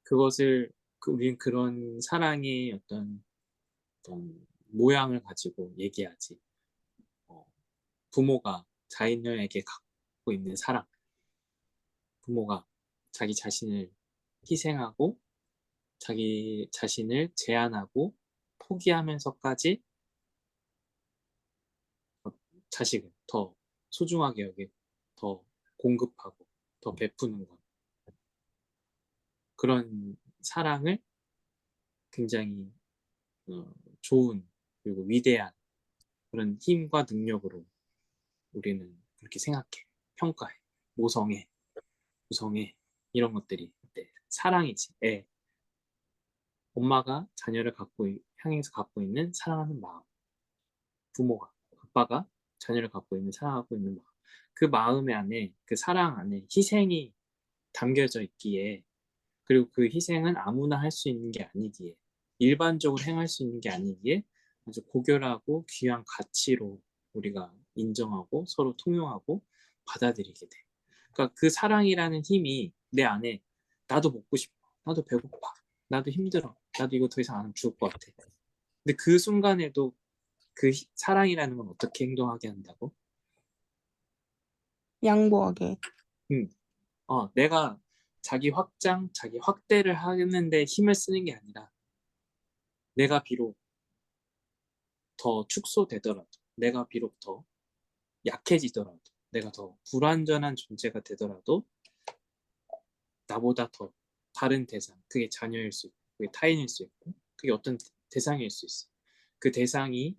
그것을 우린 그런 사랑의 어떤 모양을 가지고 얘기하지. 어, 부모가 자녀에게 갖고 있는 사랑, 부모가 자기 자신을 희생하고 자기 자신을 제한하고 포기하면서까지 자식을 더 소중하게 여기고 더 공급하고 더 베푸는 것. 그런 사랑을 굉장히 좋은 그리고 위대한 그런 힘과 능력으로 우리는 그렇게 생각해. 평가해. 모성애, 구성애 이런 것들이 네, 사랑이지. 엄마가 자녀를 향해서 갖고 있는 사랑하는 마음. 부모가, 아빠가 자녀를 갖고 있는 사랑하고 있는 마음. 그 마음 안에, 그 사랑 안에 희생이 담겨져 있기에 그리고 그 희생은 아무나 할 수 있는 게 아니기에 일반적으로 행할 수 있는 게 아니기에 아주 고결하고 귀한 가치로 우리가 인정하고 서로 통용하고 받아들이게 돼. 그러니까 그 사랑이라는 힘이 내 안에 나도 먹고 싶어. 나도 배고파. 나도 힘들어. 나도 이거 더 이상 안 하면 죽을 것 같아. 근데 그 순간에도 그 사랑이라는 건 어떻게 행동하게 한다고? 양보하게. 음, 내가 자기 확대를 하는데 힘을 쓰는 게 아니라 내가 비록 더 축소되더라도, 내가 비록 더 약해지더라도, 내가 더 불완전한 존재가 되더라도 나보다 더 다른 대상, 그게 자녀일 수 있고, 그게 타인일 수 있고, 그게 어떤 대상일 수 있어. 그 대상이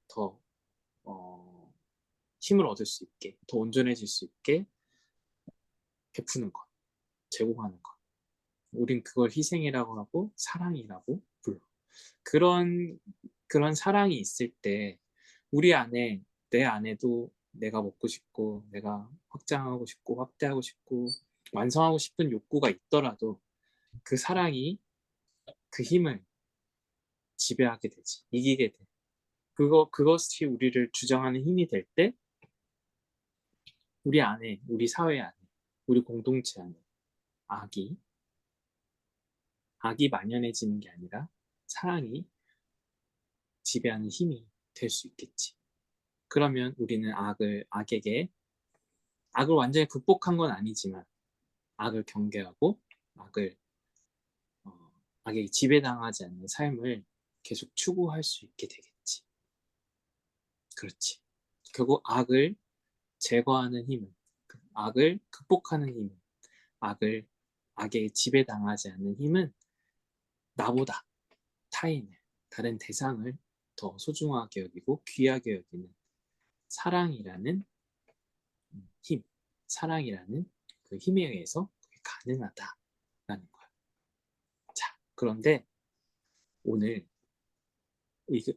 더 힘을 얻을 수 있게, 더 온전해질 수 있게 베푸는 것, 제공하는 것. 우린 그걸 희생이라고 하고 사랑이라고 불러. 그런 그런 사랑이 있을 때 우리 안에 내 안에도 내가 먹고 싶고 내가 확장하고 싶고 확대하고 싶고 완성하고 싶은 욕구가 있더라도 그 사랑이 그 힘을 지배하게 되지. 이기게 돼. 그것이 우리를 주장하는 힘이 될 때 우리 안에, 우리 사회 안에, 우리 공동체 안에 악이 만연해지는 게 아니라 사랑이 지배하는 힘이 될 수 있겠지. 그러면 우리는 악을 완전히 극복한 건 아니지만 악을 경계하고 악을 악에게 지배당하지 않는 삶을 계속 추구할 수 있게 되겠지. 그렇지. 결국 악을 제거하는 힘은, 악을 극복하는 힘은, 악에게 지배당하지 않는 힘은 나보다 타인을, 다른 대상을 더 소중하게 여기고 귀하게 여기는 사랑이라는 힘, 사랑이라는 그 힘에 의해서 그게 가능하다라는 거야. 자, 그런데 오늘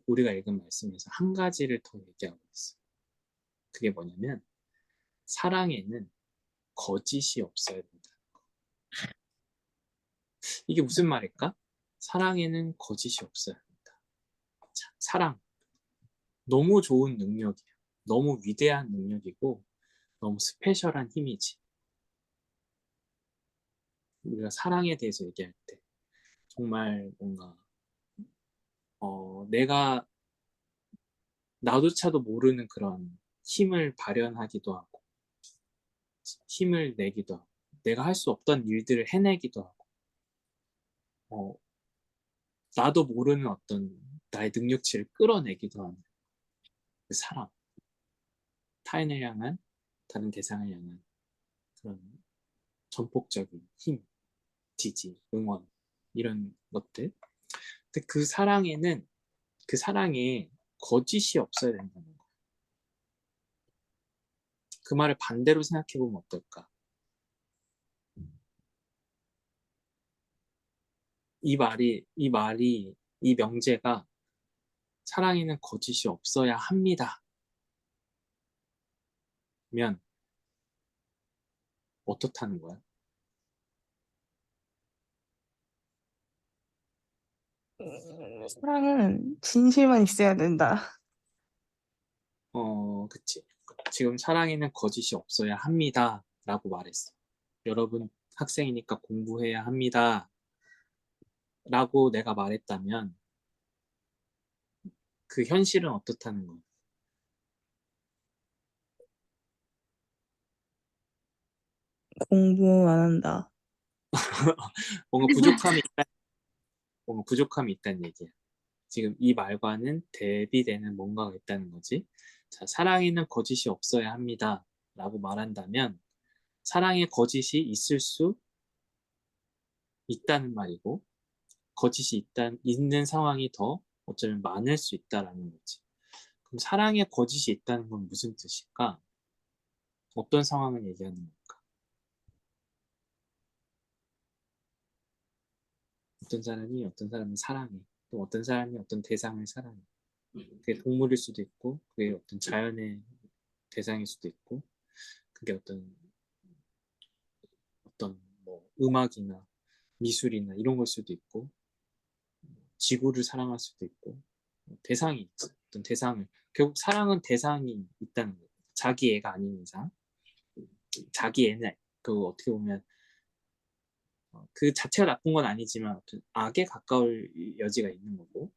우리가 읽은 말씀에서 한 가지를 더 얘기하고 있어. 그게 뭐냐면 사랑에는 거짓이 없어야 된다. 이게 무슨 말일까? 사랑에는 거짓이 없어야 된다. 자, 사랑 너무 좋은 능력이야. 너무 위대한 능력이고 너무 스페셜한 힘이지. 우리가 사랑에 대해서 얘기할 때 정말 뭔가 내가 나조차도 모르는 그런 힘을 발현하기도 하고, 힘을 내기도 하고, 내가 할 수 없던 일들을 해내기도 하고, 어, 나도 모르는 어떤 나의 능력치를 끌어내기도 하는 그 사랑, 타인을 향한, 다른 대상을 향한 그런 전폭적인 힘, 지지, 응원, 이런 것들. 근데 그 사랑에 거짓이 없어야 된다는 거. 그 말을 반대로 생각해 보면 어떨까? 이 명제가 사랑에는 거짓이 없어야 합니다. 면 어떻다는 거야? 사랑은 진실만 있어야 된다. 그치. 지금 사랑에는 거짓이 없어야 합니다. 라고 말했어. 여러분 학생이니까 공부해야 합니다. 라고 내가 말했다면 그 현실은 어떻다는 거야? 공부 안 한다. 뭔가 부족함이 있다는 얘기야. 지금 이 말과는 대비되는 뭔가가 있다는 거지. 자, 사랑에는 거짓이 없어야 합니다. 라고 말한다면 사랑에 거짓이 있을 수 있다는 말이고 있는 상황이 더 어쩌면 많을 수 있다라는 거지. 그럼 사랑에 거짓이 있다는 건 무슨 뜻일까? 어떤 상황을 얘기하는 걸까? 어떤 사람이 어떤 사람을 사랑해. 또 어떤 사람이 어떤 대상을 사랑해. 그게 동물일 수도 있고, 그게 어떤 자연의 대상일 수도 있고, 그게 어떤 뭐 음악이나 미술이나 이런 걸 수도 있고, 지구를 사랑할 수도 있고, 대상이 있죠. 어떤 대상을. 결국 사랑은 대상이 있다는 거예요. 자기 애가 아닌 이상. 자기 애는 그 어떻게 보면 그 자체가 나쁜 건 아니지만 어떤 악에 가까울 여지가 있는 거고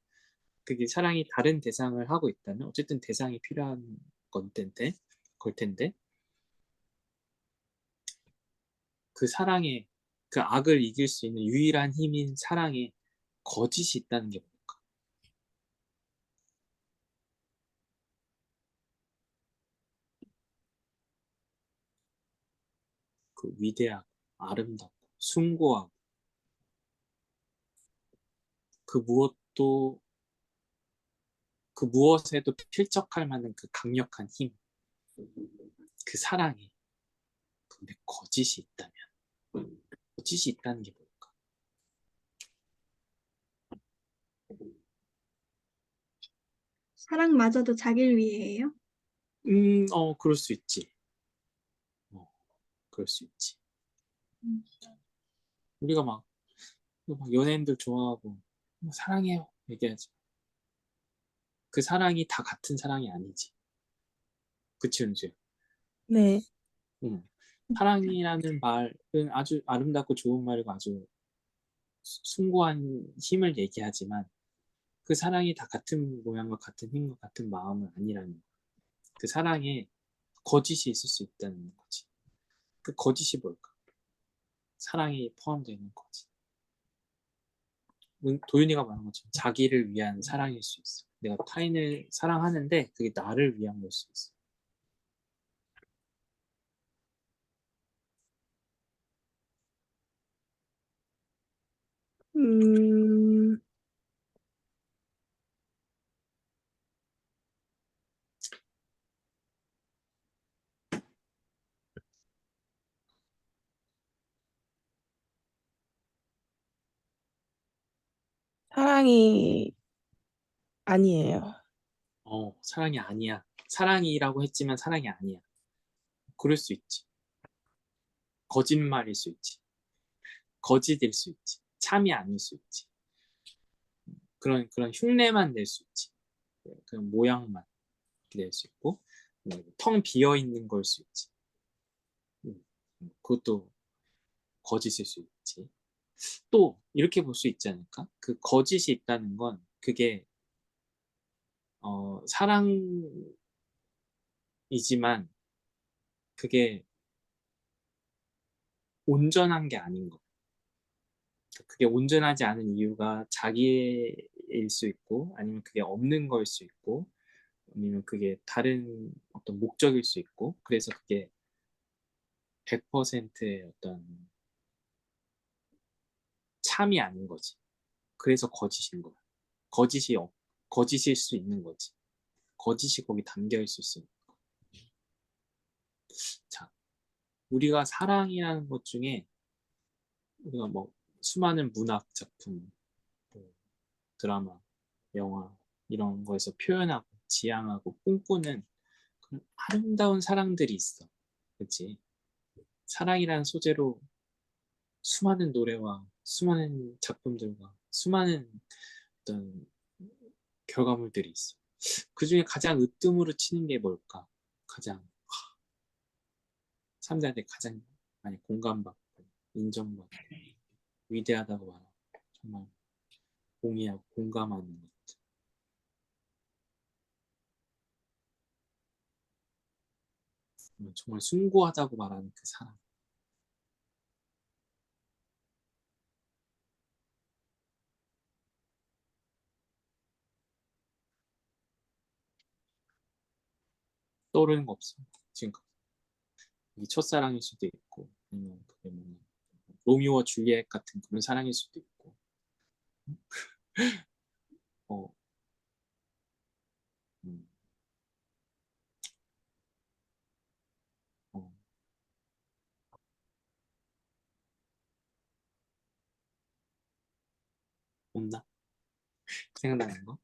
그게 사랑이 다른 대상을 하고 있다면 어쨌든 대상이 필요한 걸 텐데 그 사랑에 그 악을 이길 수 있는 유일한 힘인 사랑에 거짓이 있다는 게 뭘까? 그 위대하고 아름답고 숭고하고 그 무엇도 그 무엇에도 필적할 만한 그 강력한 힘, 그 사랑에 근데 거짓이 있다면 거짓이 있다는 게 뭘까? 사랑마저도 자기를 위해예요? 그럴 수 있지. 그럴 수 있지. 우리가 막 연예인들 좋아하고 사랑해요 얘기하지. 그 사랑이 다 같은 사랑이 아니지. 그치, 은주야? 네. 응. 사랑이라는 말은 아주 아름답고 좋은 말이고 아주 숭고한 힘을 얘기하지만 그 사랑이 다 같은 모양과 같은 힘과 같은 마음은 아니라는 거야. 그 사랑에 거짓이 있을 수 있다는 거지. 그 거짓이 뭘까? 사랑이 포함되어 있는 거짓. 도윤이가 말한 것처럼 자기를 위한 사랑일 수 있어. 내가 타인을 사랑하는데 그게 나를 위한 걸 수 있어. 음, 사랑이 아니에요. 사랑이 아니야. 사랑이라고 했지만 사랑이 아니야. 그럴 수 있지. 거짓말일 수 있지. 거짓일 수 있지. 참이 아닐 수 있지. 그런 흉내만 낼 수 있지. 그런 모양만 낼 수 있고, 텅 비어 있는 걸 수 있지. 그것도 거짓일 수 있지. 또 이렇게 볼 수 있지 않을까? 그 거짓이 있다는 건 그게 사랑이지만 그게 온전한 게 아닌 거. 그게 온전하지 않은 이유가 자기일 수 있고, 아니면 그게 없는 거일 수 있고, 아니면 그게 다른 어떤 목적일 수 있고, 그래서 그게 100%의 어떤 참이 아닌 거지. 그래서 거짓인 거야. 거짓일 수 있는 거지. 거짓이 거기 담겨 있을 수 있는 거. 자, 우리가 사랑이라는 것 중에 우리가 뭐 수많은 문학 작품, 뭐 드라마, 영화 이런 거에서 표현하고 지향하고 꿈꾸는 그런 아름다운 사랑들이 있어. 그치? 사랑이라는 소재로 수많은 노래와 수많은 작품들과 수많은 어떤 결과물들이 있어. 그 중에 가장 으뜸으로 치는 게 뭘까? 가장 사람들한테 가장 많이 공감받고 인정받고 위대하다고 말하고 정말 동의하고 공감하는 것. 정말 숭고하다고 말하는 그 사람. 떠오르는 거 없어. 지금까지. 이게 첫사랑일 수도 있고 아니면 그게 뭐 로미오와 줄리엣 같은 그런 사랑일 수도 있고 어, 음, 어, 없나? 생각나는 거?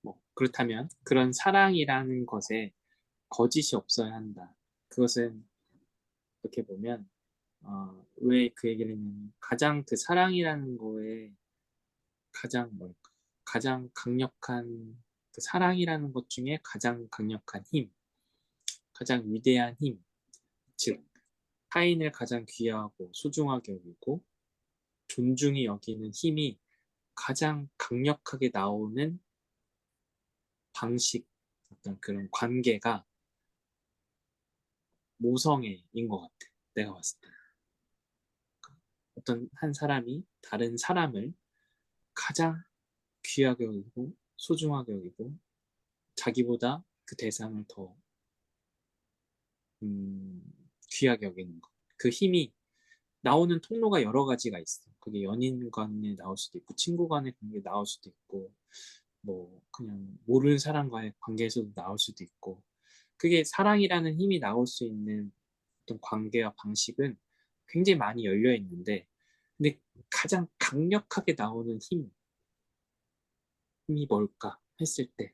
뭐 그렇다면 그런 사랑이라는 것에 거짓이 없어야 한다. 그것은 어떻게 보면 왜 그 얘기를 했냐면 가장 그 사랑이라는 거에 가장 뭘까? 가장 강력한 그 사랑이라는 것 중에 가장 강력한 힘, 가장 위대한 힘, 즉 타인을 가장 귀하고 소중하게 여기고 존중히 여기는 힘이 가장 강력하게 나오는 방식, 어떤 그런 관계가 모성애인 것 같아. 내가 봤을 때. 어떤 한 사람이 다른 사람을 가장 귀하게 여기고 소중하게 여기고 자기보다 그 대상을 더 음, 귀하게 여기는 것. 그 힘이 나오는 통로가 여러 가지가 있어. 그게 연인 간에 나올 수도 있고 친구 간의 관계 나올 수도 있고 뭐 그냥 모르는 사람과의 관계에서도 나올 수도 있고 그게 사랑이라는 힘이 나올 수 있는 어떤 관계와 방식은 굉장히 많이 열려 있는데 근데 가장 강력하게 나오는 힘이 뭘까 했을 때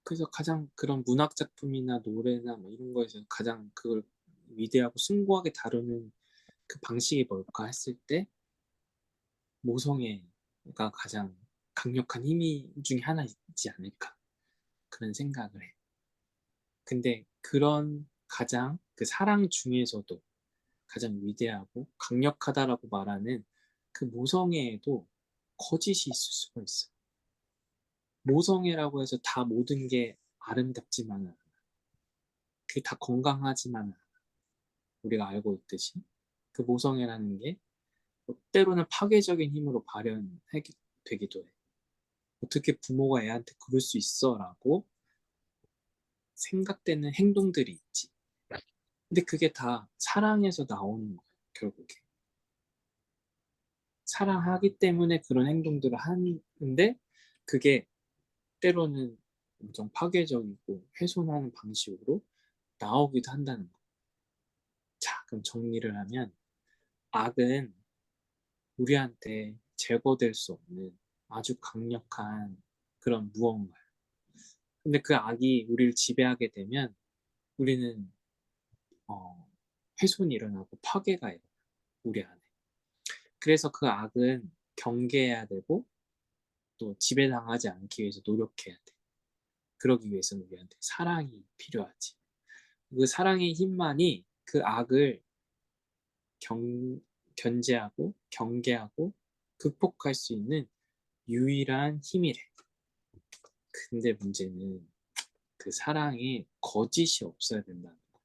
그래서 가장 그런 문학 작품이나 노래나 뭐 이런 거에서 가장 그걸 위대하고 숭고하게 다루는 그 방식이 뭘까 했을 때 모성애가 가장 강력한 힘이 중에 하나이지 않을까 그런 생각을 해. 근데 그런 가장 그 사랑 중에서도 가장 위대하고 강력하다라고 말하는 그 모성애에도 거짓이 있을 수가 있어. 모성애라고 해서 다 모든 게 아름답지만은 않아. 그게 다 건강하지만은 않아. 우리가 알고 있듯이 그 모성애라는 게 때로는 파괴적인 힘으로 발현되기도 해. 어떻게 부모가 애한테 그럴 수 있어? 라고 생각되는 행동들이 있지. 근데 그게 다 사랑에서 나오는 거야, 결국에. 사랑하기 때문에 그런 행동들을 하는데 그게 때로는 엄청 파괴적이고 훼손하는 방식으로 나오기도 한다는 거. 자, 그럼 정리를 하면 악은 우리한테 제거될 수 없는 아주 강력한 그런 무언가야. 근데 그 악이 우리를 지배하게 되면 우리는 어, 훼손이 일어나고 파괴가 일어나 우리 안에. 그래서 그 악은 경계해야 되고 또 지배당하지 않기 위해서 노력해야 돼. 그러기 위해서는 우리한테 사랑이 필요하지. 그 사랑의 힘만이 그 악을 견제하고 경계하고 극복할 수 있는 유일한 힘이래. 근데 문제는 그 사랑에 거짓이 없어야 된다는 거.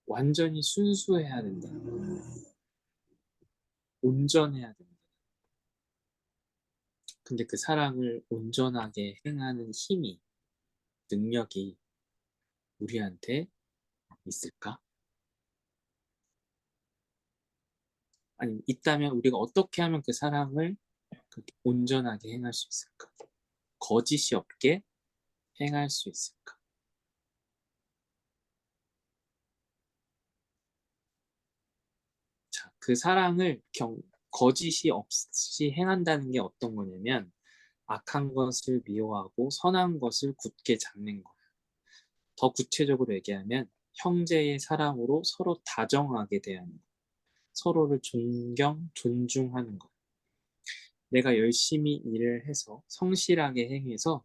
완전히 순수해야 된다는 거. 온전해야 된다. 근데 그 사랑을 온전하게 행하는 힘이, 능력이 우리한테 있을까? 아니, 있다면 우리가 어떻게 하면 그 사랑을 그렇게 온전하게 행할 수 있을까? 거짓이 없게 행할 수 있을까? 자, 그 사랑을 거짓이 없이 행한다는 게 어떤 거냐면 악한 것을 미워하고 선한 것을 굳게 잡는 거예요. 더 구체적으로 얘기하면 형제의 사랑으로 서로 다정하게 대하는 거. 서로를 존중하는 것. 내가 열심히 일을 해서 성실하게 행해서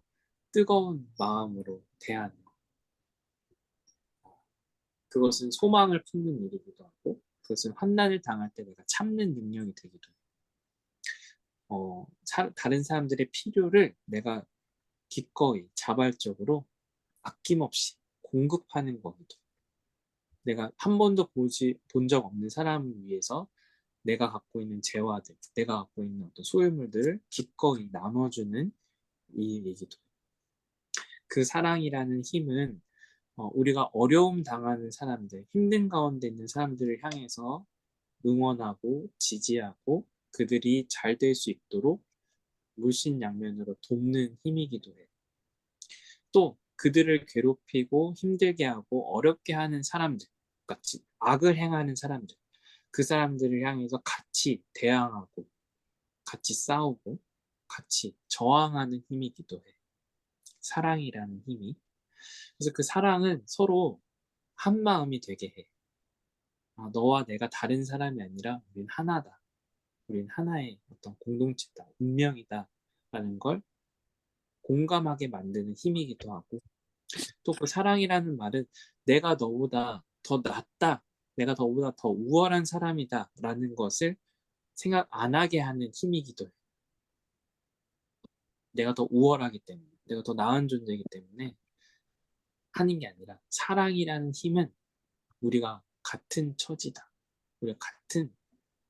뜨거운 마음으로 대하는 것. 그것은 소망을 품는 일이기도 하고, 그것은 환난을 당할 때 내가 참는 능력이 되기도 해요. 다른 사람들의 필요를 내가 기꺼이 자발적으로 아낌없이 공급하는 거기도 해요. 내가 한 번도 본 적 없는 사람을 위해서 내가 갖고 있는 재화들, 내가 갖고 있는 어떤 소유물들을 기꺼이 나눠주는 이 얘기도. 그 사랑이라는 힘은 우리가 어려움 당하는 사람들, 힘든 가운데 있는 사람들을 향해서 응원하고 지지하고 그들이 잘 될 수 있도록 물신양면으로 돕는 힘이기도 해. 또 그들을 괴롭히고 힘들게 하고 어렵게 하는 사람들, 같이 악을 행하는 사람들, 그 사람들을 향해서 같이 대항하고 같이 싸우고 같이 저항하는 힘이기도 해. 사랑이라는 힘이. 그래서 그 사랑은 서로 한 마음이 되게 해. 너와 내가 다른 사람이 아니라 우린 하나다. 우린 하나의 어떤 공동체다. 운명이다. 라는 걸 공감하게 만드는 힘이기도 하고 또 그 사랑이라는 말은 내가 너보다 더 낫다. 내가 너보다 더 우월한 사람이다. 라는 것을 생각 안 하게 하는 힘이기도 해. 내가 더 우월하기 때문에, 내가 더 나은 존재이기 때문에 하는 게 아니라 사랑이라는 힘은 우리가 같은 처지다. 우리가 같은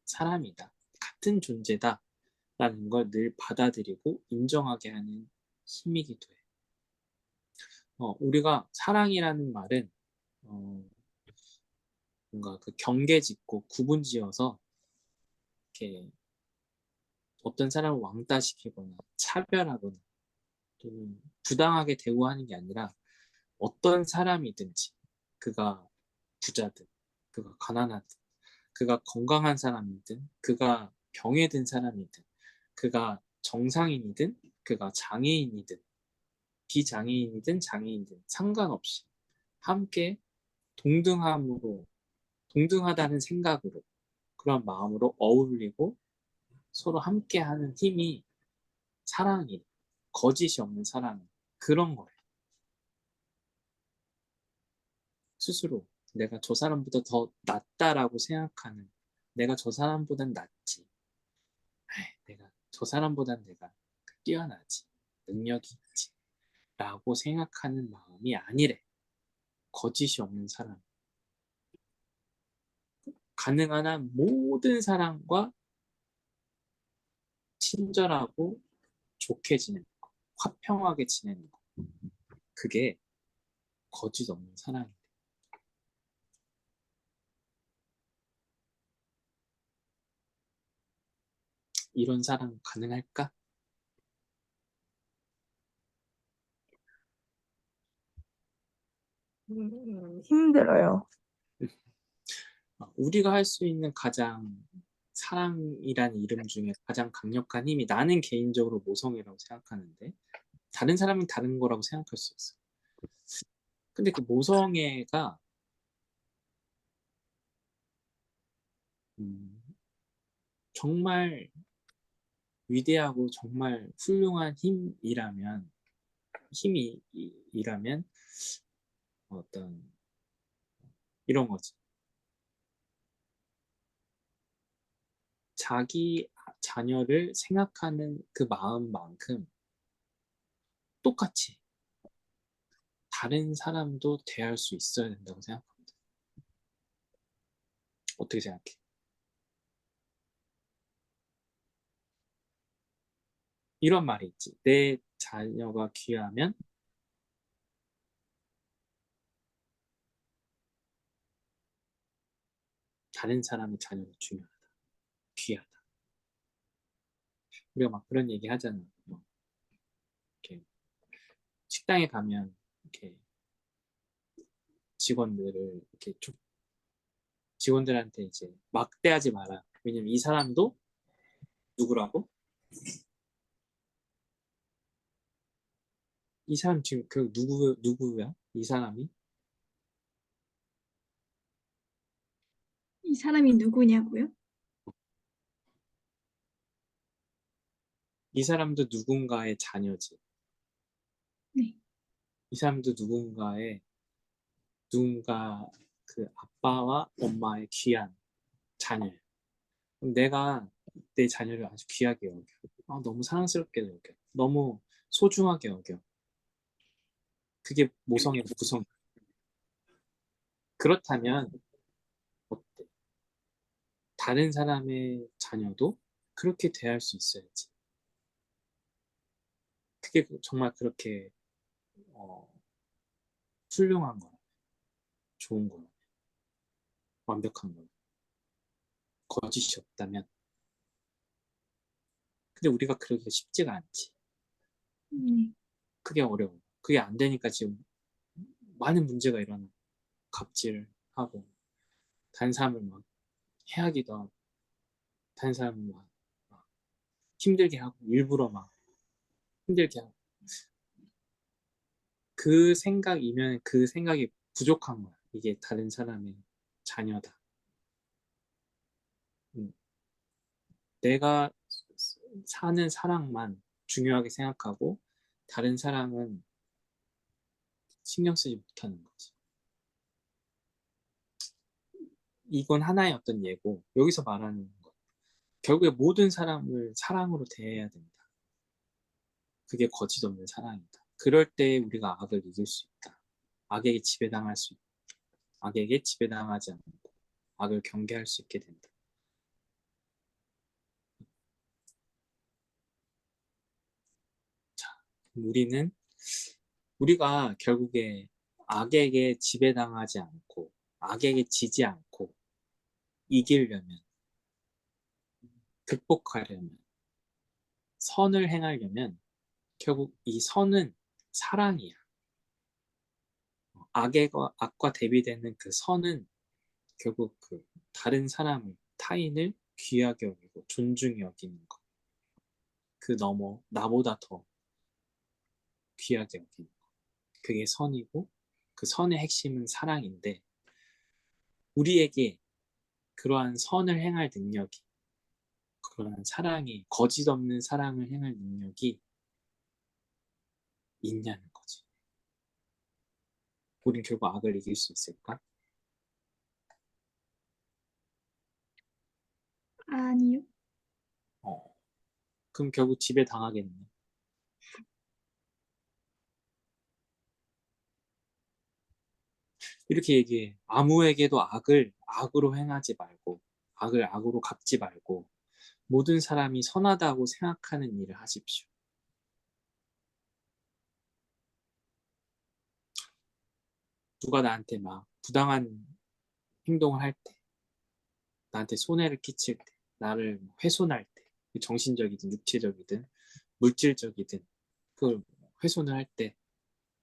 사람이다. 같은 존재다. 라는 걸 늘 받아들이고 인정하게 하는 힘이기도 해. 우리가 사랑이라는 말은 뭔가 그 경계 짓고 구분 지어서 이렇게 어떤 사람을 왕따시키거나 차별하거나 또는 부당하게 대우하는 게 아니라 어떤 사람이든지 그가 부자든 그가 가난하든 그가 건강한 사람이든 그가 병에 든 사람이든 그가 정상인이든 그가 장애인이든 비장애인이든 장애인이든 상관없이 함께 동등함으로 동등하다는 생각으로 그런 마음으로 어울리고 서로 함께하는 힘이 사랑이 거짓이 없는 사랑 그런 거예요. 스스로 내가 저 사람보다 더 낫다라고 생각하는 내가 저 사람보단 낫지. 내가 저 사람보단 내가 뛰어나지. 능력이 있지. 라고 생각하는 마음이 아니래. 거짓이 없는 사람. 가능한 한 모든 사람과 친절하고 좋게 지내는 거. 화평하게 지내는 거. 그게 거짓 없는 사랑이래. 이런 사랑 가능할까? 힘들어요. 우리가 할 수 있는 가장 사랑이라는 이름 중에 가장 강력한 힘이 나는 개인적으로 모성애라고 생각하는데 다른 사람은 다른 거라고 생각할 수 있어. 근데 그 모성애가 정말 위대하고 정말 훌륭한 힘이라면 어떤 이런 거지. 자기 자녀를 생각하는 그 마음만큼 똑같이 다른 사람도 대할 수 있어야 된다고 생각합니다. 어떻게 생각해? 이런 말이 있지. 내 자녀가 귀하면 다른 사람의 자녀도 중요하다. 귀하다. 우리가 막 그런 얘기 하잖아. 뭐 이렇게 식당에 가면 이렇게 직원들을 이렇게 직원들한테 이제 막대하지 마라. 왜냐면 이 사람도 누구라고? 이 사람 지금 그 누구야? 이 사람이? 이 사람이 누구냐고요? 이 사람도 누군가의 자녀지. 네. 이 사람도 누군가 그 아빠와 엄마의 귀한 자녀예요. 그럼 내가 내 자녀를 아주 귀하게 여겨. 너무 사랑스럽게 여겨. 너무 소중하게 여겨. 그게 모성애고 부성. 그렇다면 어때? 다른 사람의 자녀도 그렇게 대할 수 있어야지. 그게 정말 그렇게 어, 훌륭한 거야. 좋은 거야. 완벽한 거야. 거짓이 없다면. 근데 우리가 그러기가 쉽지가 않지. 네. 그게 어려워. 그게 안 되니까 지금 많은 문제가 일어나. 갑질을 하고, 다른 사람을 막 해하기도 하고, 다른 사람을 막 힘들게 하고, 일부러 막 힘들게 하고. 그 생각이면 그 생각이 부족한 거야. 이게 다른 사람의 자녀다. 음, 내가 사는 사랑만 중요하게 생각하고, 다른 사랑은 신경 쓰지 못하는 거지. 이건 하나의 어떤 예고, 여기서 말하는 것. 결국에 모든 사람을 사랑으로 대해야 된다. 그게 거짓 없는 사랑이다. 그럴 때 우리가 악을 이길 수 있다. 악에게 지배당할 수 있다. 악에게 지배당하지 않고 악을 경계할 수 있게 된다. 자, 우리가 결국에 악에게 지배당하지 않고 악에게 지지 않고 이기려면 극복하려면 선을 행하려면 결국 이 선은 사랑이야. 악과 대비되는 그 선은 결국 그 다른 사람을 타인을 귀하게 여기고 존중히 여기는 것. 그 넘어 나보다 더 귀하게 여기는 것. 그게 선이고 그 선의 핵심은 사랑인데 우리에게 그러한 선을 행할 능력이 그러한 사랑이 거짓 없는 사랑을 행할 능력이 있냐는 거지. 우린 결국 악을 이길 수 있을까? 아니요. 그럼 결국 지배 당하겠네. 이렇게 얘기해. 아무에게도 악을 악으로 행하지 말고 악을 악으로 갚지 말고 모든 사람이 선하다고 생각하는 일을 하십시오. 누가 나한테 막 부당한 행동을 할 때, 나한테 손해를 끼칠 때, 나를 훼손할 때, 정신적이든 육체적이든 물질적이든 그걸 훼손을 할 때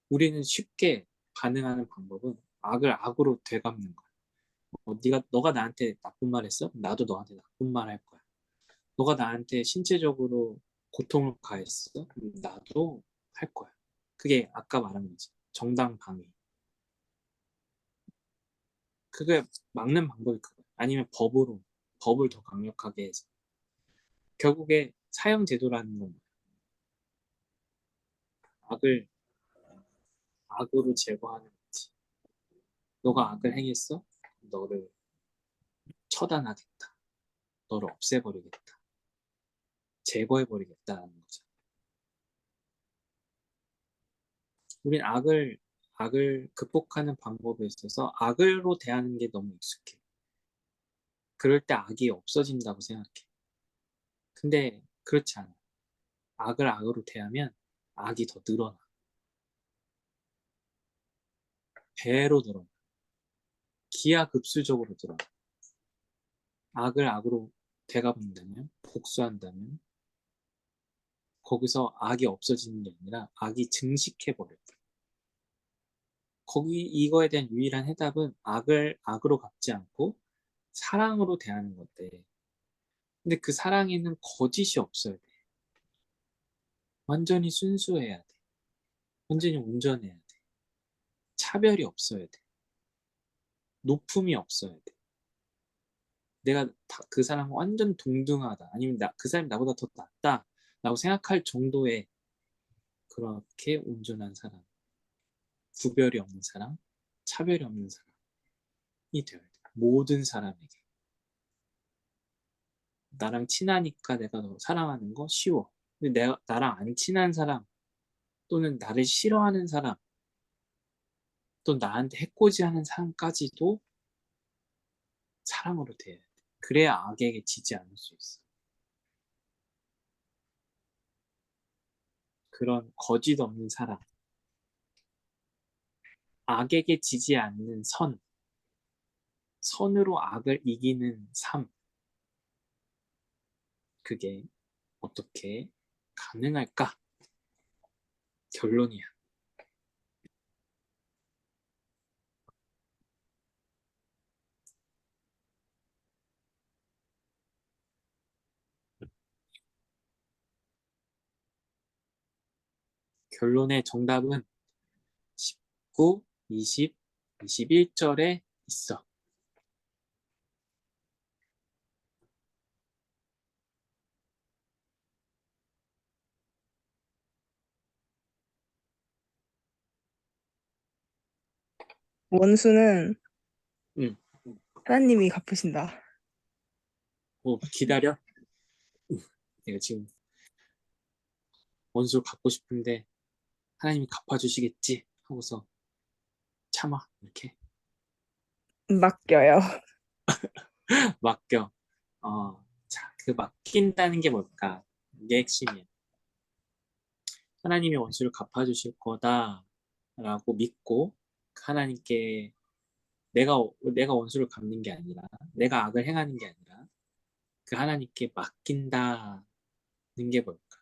우리는 쉽게 반응하는 방법은 악을 악으로 되갚는 거야. 너가 나한테 나쁜 말 했어? 나도 너한테 나쁜 말 할 거야. 너가 나한테 신체적으로 고통을 가했어? 나도 할 거야. 그게 아까 말한 거지. 정당방위. 그게 막는 방법이 그거야. 아니면 법을 더 강력하게 해서. 결국에 사형제도라는 건 악을 악으로 제거하는 거지. 너가 악을 행했어? 너를 처단하겠다. 너를 없애버리겠다. 제거해버리겠다는 거죠. 우린 악을 극복하는 방법에 있어서 악으로 대하는 게 너무 익숙해. 그럴 때 악이 없어진다고 생각해. 근데 그렇지 않아. 악을 악으로 대하면 악이 더 늘어나. 배로 늘어나. 기하급수적으로 늘어나. 악을 악으로 되갚는다면, 복수한다면, 거기서 악이 없어지는 게 아니라 악이 증식해버려. 이거에 대한 유일한 해답은 악을 악으로 갚지 않고 사랑으로 대하는 건데, 근데 그 사랑에는 거짓이 없어야 돼. 완전히 순수해야 돼. 완전히 온전해야 돼. 차별이 없어야 돼. 높음이 없어야 돼. 내가 그 사람과 완전 동등하다. 아니면 그 사람이 나보다 더 낫다. 라고 생각할 정도의 그렇게 온전한 사람. 구별이 없는 사람. 차별이 없는 사람이 되어야 돼. 모든 사람에게. 나랑 친하니까 내가 너 사랑하는 거 쉬워. 근데 나랑 안 친한 사람 또는 나를 싫어하는 사람 또 나한테 해코지하는 사람까지도 사랑으로 대해야 돼. 그래야 악에게 지지 않을 수 있어. 그런 거짓 없는 사랑. 악에게 지지 않는 선으로 악을 이기는 삶. 그게 어떻게 가능할까? 결론이야. 결론의 정답은 19, 20, 21절에 있어. 원수는 응. 하나님이 갚으신다. 기다려. 내가 지금 원수를 갚고 싶은데 하나님이 갚아주시겠지 하고서 참아 이렇게 맡겨요. 맡겨. 자, 그 맡긴다는 게 뭘까? 이게 핵심이야. 하나님이 원수를 갚아주실 거다라고 믿고 하나님께 내가 원수를 갚는 게 아니라 내가 악을 행하는 게 아니라 그 하나님께 맡긴다는 게 뭘까?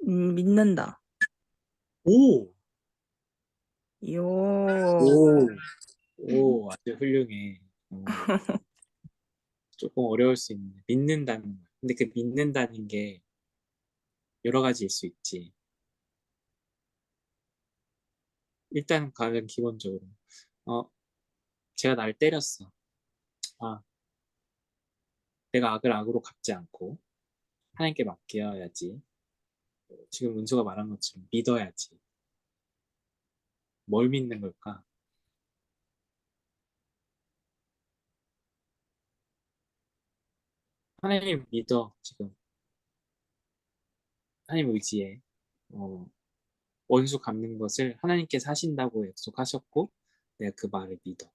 믿는다. 오! 요. 오! 오, 아주 훌륭해. 조금 어려울 수 있는데 믿는다는 거야. 근데 그 믿는다는 게 여러 가지일 수 있지. 일단 가장 기본적으로 어, 제가 날 때렸어. 아, 내가 악을 악으로 갚지 않고 하나님께 맡겨야지. 지금 은수가 말한 것처럼 믿어야지. 뭘 믿는 걸까? 하나님 믿어, 지금. 하나님 의지해. 어, 원수 갚는 것을 하나님께서 하신다고 약속하셨고, 내가 그 말을 믿어.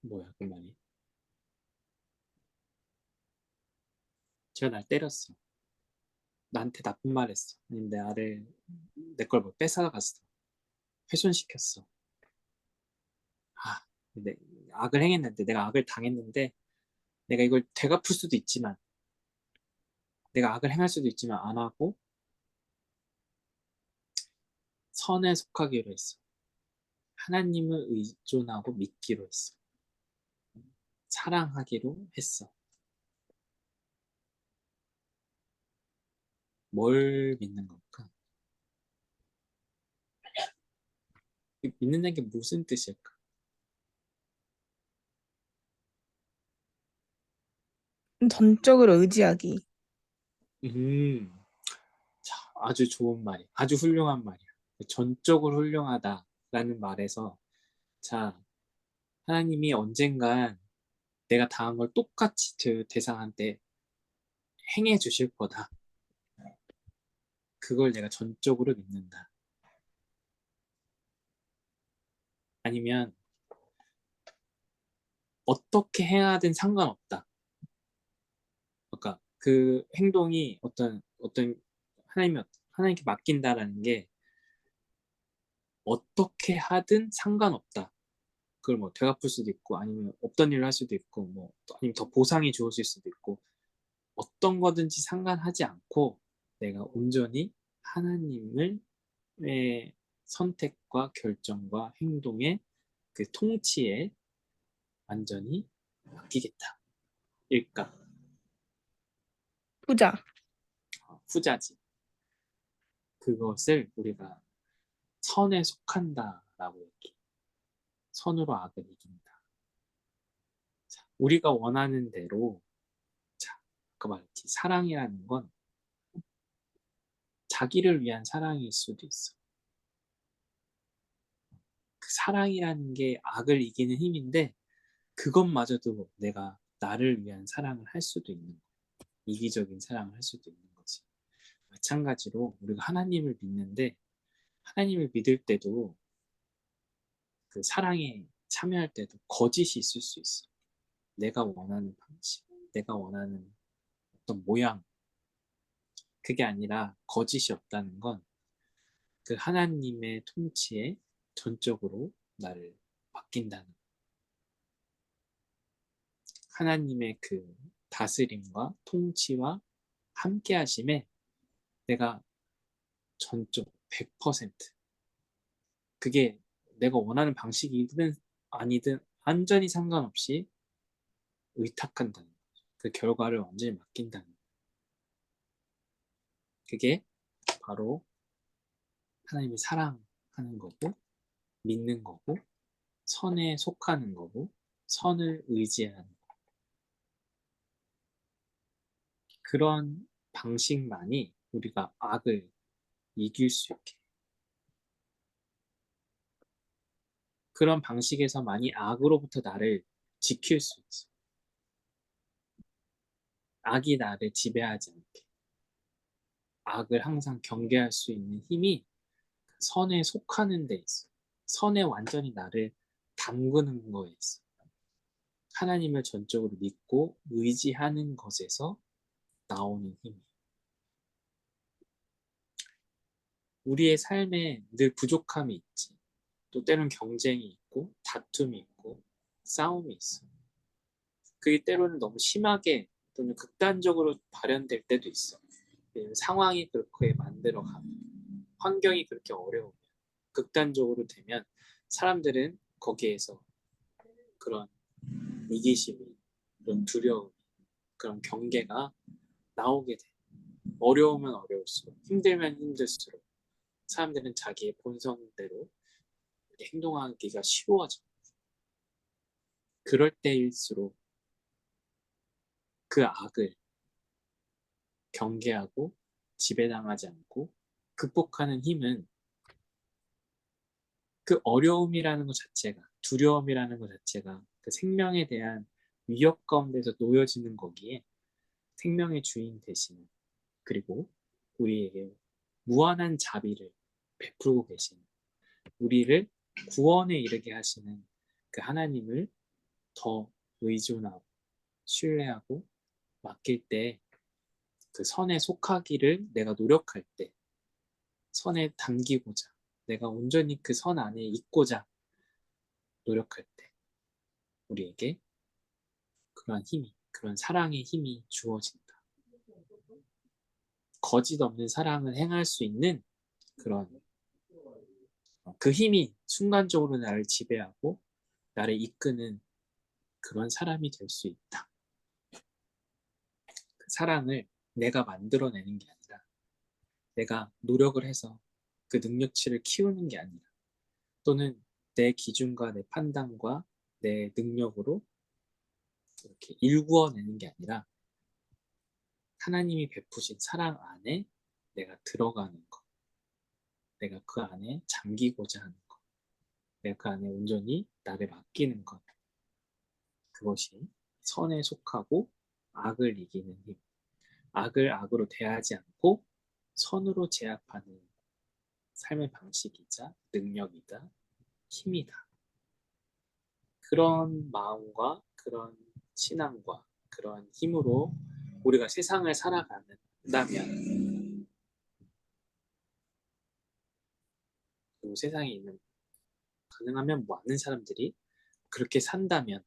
뭐야, 그 말이? 제가 날 때렸어. 나한테 나쁜 말 했어. 아니면 내 걸 뭐 뺏어갔어. 훼손시켰어. 아, 악을 행했는데, 내가 악을 당했는데, 내가 이걸 되갚을 수도 있지만, 내가 악을 행할 수도 있지만 안 하고 선에 속하기로 했어. 하나님을 의존하고 믿기로 했어. 사랑하기로 했어. 뭘 믿는 걸까? 이 믿는다는 게 무슨 뜻일까? 전적으로 의지하기. 자, 아주 좋은 말이야. 아주 훌륭한 말이야. 전적으로 훌륭하다라는 말에서 자, 하나님이 언젠간 내가 당한 걸 똑같이 그 대상한테 행해 주실 거다. 그걸 내가 전적으로 믿는다. 아니면 어떻게 행하든 상관없다. 그러니까 그 행동이 어떤 하나님께 맡긴다라는 게 어떻게 하든 상관없다. 그걸 뭐 되갚을 수도 있고 아니면 없던 일을 할 수도 있고 뭐 아니면 더 보상이 주어질 수도 있고 어떤 거든지 상관하지 않고 내가 온전히 하나님의 선택과 결정과 행동의 그 통치에 완전히 맡기겠다. 일까 후자. 후자지. 그것을 우리가 선에 속한다라고 얘기해. 선으로 악을 이긴다. 자, 우리가 원하는 대로 자, 아까 말했지 사랑이라는 건 자기를 위한 사랑일 수도 있어. 그 사랑이라는 게 악을 이기는 힘인데 그것마저도 내가 나를 위한 사랑을 할 수도 있는 거야. 이기적인 사랑을 할 수도 있는 거지. 마찬가지로 우리가 하나님을 믿는데 하나님을 믿을 때도 그 사랑에 참여할 때도 거짓이 있을 수 있어. 내가 원하는 방식, 내가 원하는 어떤 모양, 그게 아니라 거짓이 없다는 건 그 하나님의 통치에 전적으로 나를 맡긴다는 거. 하나님의 그 다스림과 통치와 함께 하심에 내가 전적 100% 그게 내가 원하는 방식이든 아니든 완전히 상관없이 의탁한다는 거죠. 그 결과를 완전히 맡긴다는 거죠. 그게 바로 하나님을 사랑하는 거고 믿는 거고 선에 속하는 거고 선을 의지하는 거. 그런 방식만이 우리가 악을 이길 수 있게 그런 방식에서만이 악으로부터 나를 지킬 수 있어. 악이 나를 지배하지 않게 악을 항상 경계할 수 있는 힘이 선에 속하는 데 있어. 선에 완전히 나를 담그는 거에 있어. 하나님을 전적으로 믿고 의지하는 것에서 나오는 힘이. 우리의 삶에 늘 부족함이 있지. 또 때론 경쟁이 있고 다툼이 있고 싸움이 있어. 그게 때로는 너무 심하게 또는 극단적으로 발현될 때도 있어. 상황이 그렇게 만들어가면 환경이 그렇게 어려우면 극단적으로 되면 사람들은 거기에서 그런 이기심이 그런 두려움 그런 경계가 나오게 돼. 어려우면 어려울수록 힘들면 힘들수록 사람들은 자기의 본성대로 행동하기가 쉬워져. 그럴 때일수록 그 악을 경계하고 지배당하지 않고 극복하는 힘은 그 어려움이라는 것 자체가 두려움이라는 것 자체가 그 생명에 대한 위협 가운데서 놓여지는 거기에 생명의 주인 대신 그리고 우리에게 무한한 자비를 베풀고 계시는 우리를 구원에 이르게 하시는 그 하나님을 더 의존하고 신뢰하고 맡길 때 그 선에 속하기를 내가 노력할 때 선에 담기고자 내가 온전히 그 선 안에 있고자 노력할 때 우리에게 그런 힘이 그런 사랑의 힘이 주어진다. 거짓 없는 사랑을 행할 수 있는 그런 그 힘이 순간적으로 나를 지배하고 나를 이끄는 그런 사람이 될 수 있다. 그 사랑을 내가 만들어내는 게 아니라 내가 노력을 해서 그 능력치를 키우는 게 아니라 또는 내 기준과 내 판단과 내 능력으로 이렇게 일구어내는 게 아니라 하나님이 베푸신 사랑 안에 내가 들어가는 것, 내가 그 안에 잠기고자 하는 것, 내가 그 안에 온전히 나를 맡기는 것, 그것이 선에 속하고 악을 이기는 힘, 악을 악으로 대하지 않고 선으로 제압하는 삶의 방식이자 능력이다, 힘이다. 그런 마음과 그런 신앙과 그런 힘으로 우리가 세상을 살아간다면, 그리고 세상에 있는 가능하면 많은 사람들이 그렇게 산다면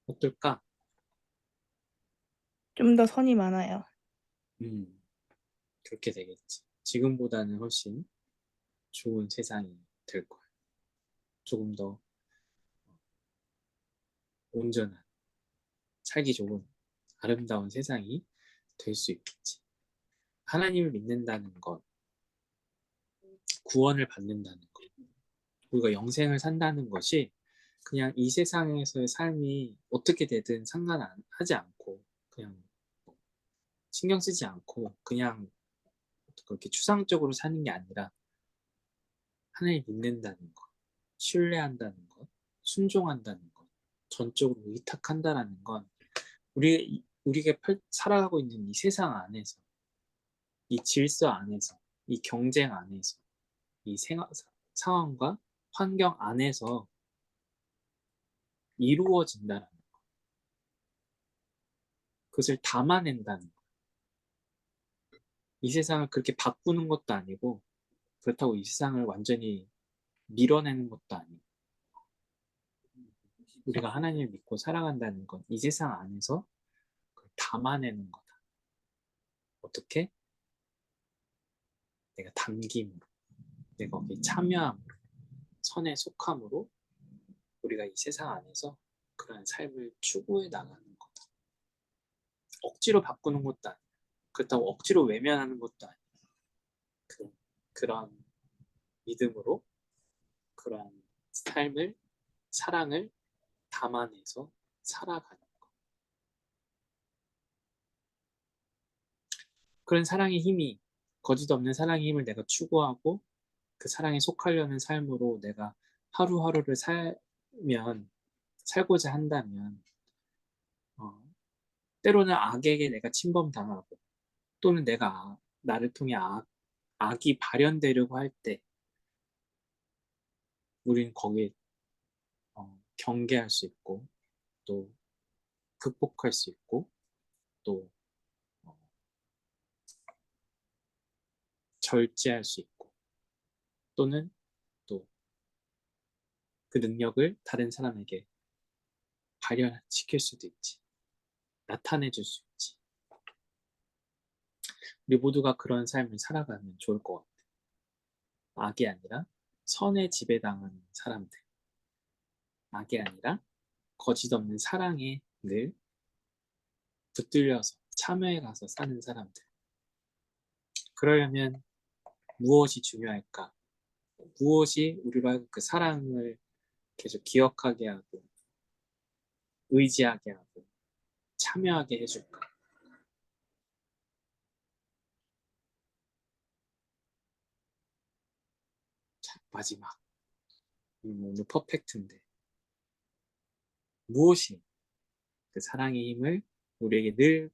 어떨까? 좀 더 선이 많아요. 그렇게 되겠지. 지금보다는 훨씬 좋은 세상이 될 거야. 조금 더 온전한, 살기 좋은, 아름다운 세상이 될 수 있겠지. 하나님을 믿는다는 것, 구원을 받는다는 것, 우리가 영생을 산다는 것이 그냥 이 세상에서의 삶이 어떻게 되든 상관하지 않고 그냥 신경 쓰지 않고 그냥 그렇게 추상적으로 사는 게 아니라 하나님 믿는다는 것, 신뢰한다는 것, 순종한다는 것, 전적으로 의탁한다라는 건 우리가 살아가고 있는 이 세상 안에서, 이 질서 안에서, 이 경쟁 안에서, 이 상황과 환경 안에서 이루어진다는 것, 그것을 담아낸다는 것. 이 세상을 그렇게 바꾸는 것도 아니고 그렇다고 이 세상을 완전히 밀어내는 것도 아니고 우리가 하나님을 믿고 살아간다는 건 이 세상 안에서 그걸 담아내는 거다. 어떻게? 내가 담김으로, 내가 거기에 참여함으로, 선에 속함으로 우리가 이 세상 안에서 그런 삶을 추구해 나가는 거다. 억지로 바꾸는 것도 아니고 그렇다고 억지로 외면하는 것도 아니고 그런 믿음으로 그런 삶을, 사랑을 담아내서 살아가는 것. 그런 사랑의 힘이, 거짓 없는 사랑의 힘을 내가 추구하고 그 사랑에 속하려는 삶으로 내가 하루하루를 살고자 한다면, 때로는 악에게 내가 침범당하고, 또는 나를 통해 악이 발현되려고 할 때, 우리는 거기에 경계할 수 있고, 또 극복할 수 있고, 또 절제할 수 있고, 또는 또 그 능력을 다른 사람에게 발현시킬 수도 있지. 나타내 줄 수 있지. 우리 모두가 그런 삶을 살아가면 좋을 것 같아. 악이 아니라 선에 지배당하는 사람들. 악이 아니라 거짓 없는 사랑에 늘 붙들려서 참여해 가서 사는 사람들. 그러려면 무엇이 중요할까? 무엇이 우리로 하여금 그 사랑을 계속 기억하게 하고 의지하게 하고 참여하게 해줄까? 자, 마지막. 오늘 퍼펙트인데 무엇이 그 사랑의 힘을 우리에게 늘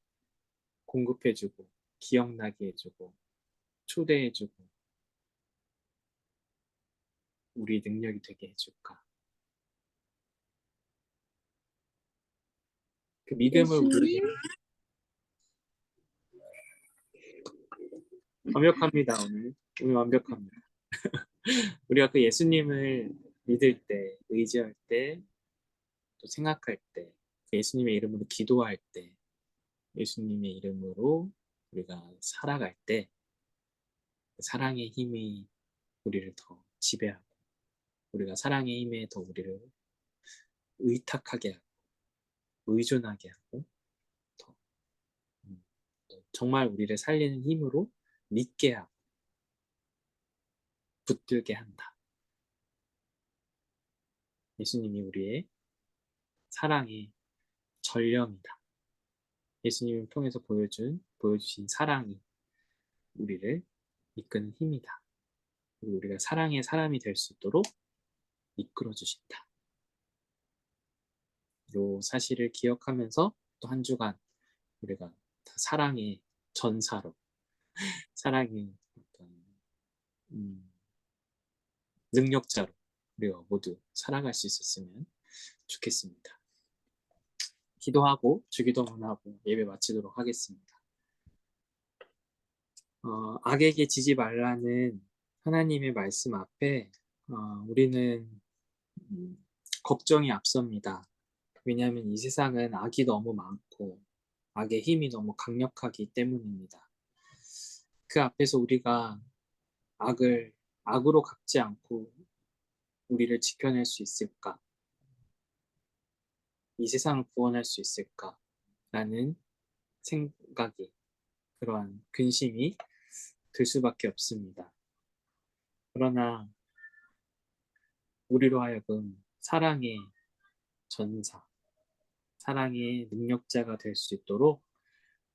공급해주고 기억나게 해주고 초대해주고 우리 능력이 되게 해줄까? 그 믿음을 우리에게 예수님? 완벽합니다. 오늘 완벽합니다. 우리가 그 예수님을 믿을 때, 의지할 때, 또 생각할 때, 그 예수님의 이름으로 기도할 때, 예수님의 이름으로 우리가 살아갈 때, 그 사랑의 힘이 우리를 더 지배하고, 우리가 사랑의 힘에 더 우리를 의탁하게 하고, 의존하게 하고, 더, 또 정말 우리를 살리는 힘으로 믿게 하고, 붙들게 한다. 예수님이 우리의 사랑의 전령이다. 예수님을 통해서 보여주신 사랑이 우리를 이끄는 힘이다. 그리고 우리가 사랑의 사람이 될 수 있도록 이끌어 주신다. 이 사실을 기억하면서 또 한 주간 우리가 다 사랑의 전사로 사랑의 어떤 능력자로 우리가 모두 살아갈 수 있었으면 좋겠습니다. 기도하고 주기도문하고 예배 마치도록 하겠습니다. 악에게 지지 말라는 하나님의 말씀 앞에 우리는 걱정이 앞섭니다. 왜냐하면 이 세상은 악이 너무 많고 악의 힘이 너무 강력하기 때문입니다. 그 앞에서 우리가 악을 악으로 갚지 않고 우리를 지켜낼 수 있을까? 이 세상을 구원할 수 있을까? 라는 생각이, 그러한 근심이 들 수밖에 없습니다. 그러나 우리로 하여금 사랑의 전사, 사랑의 능력자가 될 수 있도록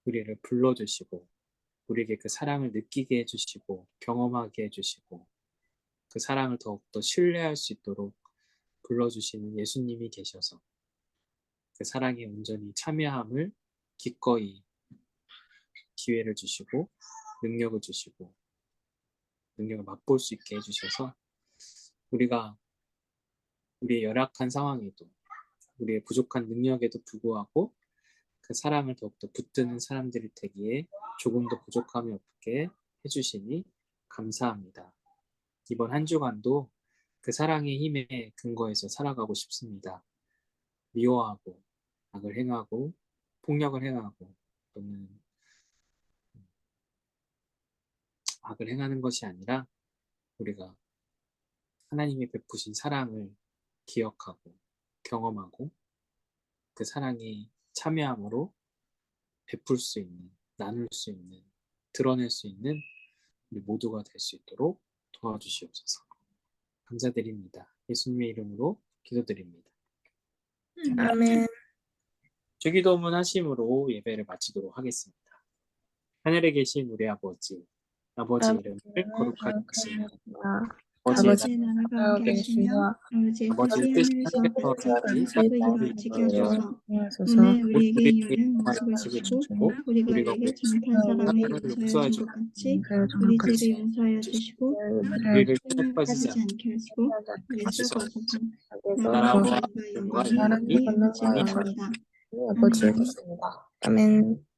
우리를 불러주시고 우리에게 그 사랑을 느끼게 해주시고 경험하게 해주시고 그 사랑을 더욱더 신뢰할 수 있도록 불러주시는 예수님이 계셔서 그 사랑에 온전히 참여함을 기꺼이 기회를 주시고 능력을 주시고 능력을 맛볼 수 있게 해주셔서 우리가 우리의 열악한 상황에도 우리의 부족한 능력에도 불구하고 그 사랑을 더욱더 붙드는 사람들이 되기에 조금 더 부족함이 없게 해주시니 감사합니다. 이번 한 주간도 그 사랑의 힘에 근거해서 살아가고 싶습니다. 미워하고 악을 행하고 폭력을 행하고 또는 악을 행하는 것이 아니라 우리가 하나님이 베푸신 사랑을 기억하고 경험하고 그 사랑에 참여함으로 베풀 수 있는, 나눌 수 있는, 드러낼 수 있는 우리 모두가 될 수 있도록 도와주시옵소서. 감사드립니다. 예수님의 이름으로 기도드립니다. 아멘. 주기도문 하심으로 예배를 마치도록 하겠습니다. 하늘에 계신 우리 아버지 이름을 거룩하게 하시며 아버지의 아버지의 나라가 함께 하시며 아버지의 뜻이 하늘에서 같이 땅에서 지켜주셔서 오늘 우리에게 이르는 음식을 주시고 우리가 우리에게 잘못한 사람을 용서하여 준 것 같이 우리 죄를 용서하여 주시고 우리를 시험에 시험에 빠지지 빠지지 않게 하시고 우리 수고 나라와 나라와 영광이 영광이 아버지의 하나님 것입니다. 아버지의 것입니다. 아멘.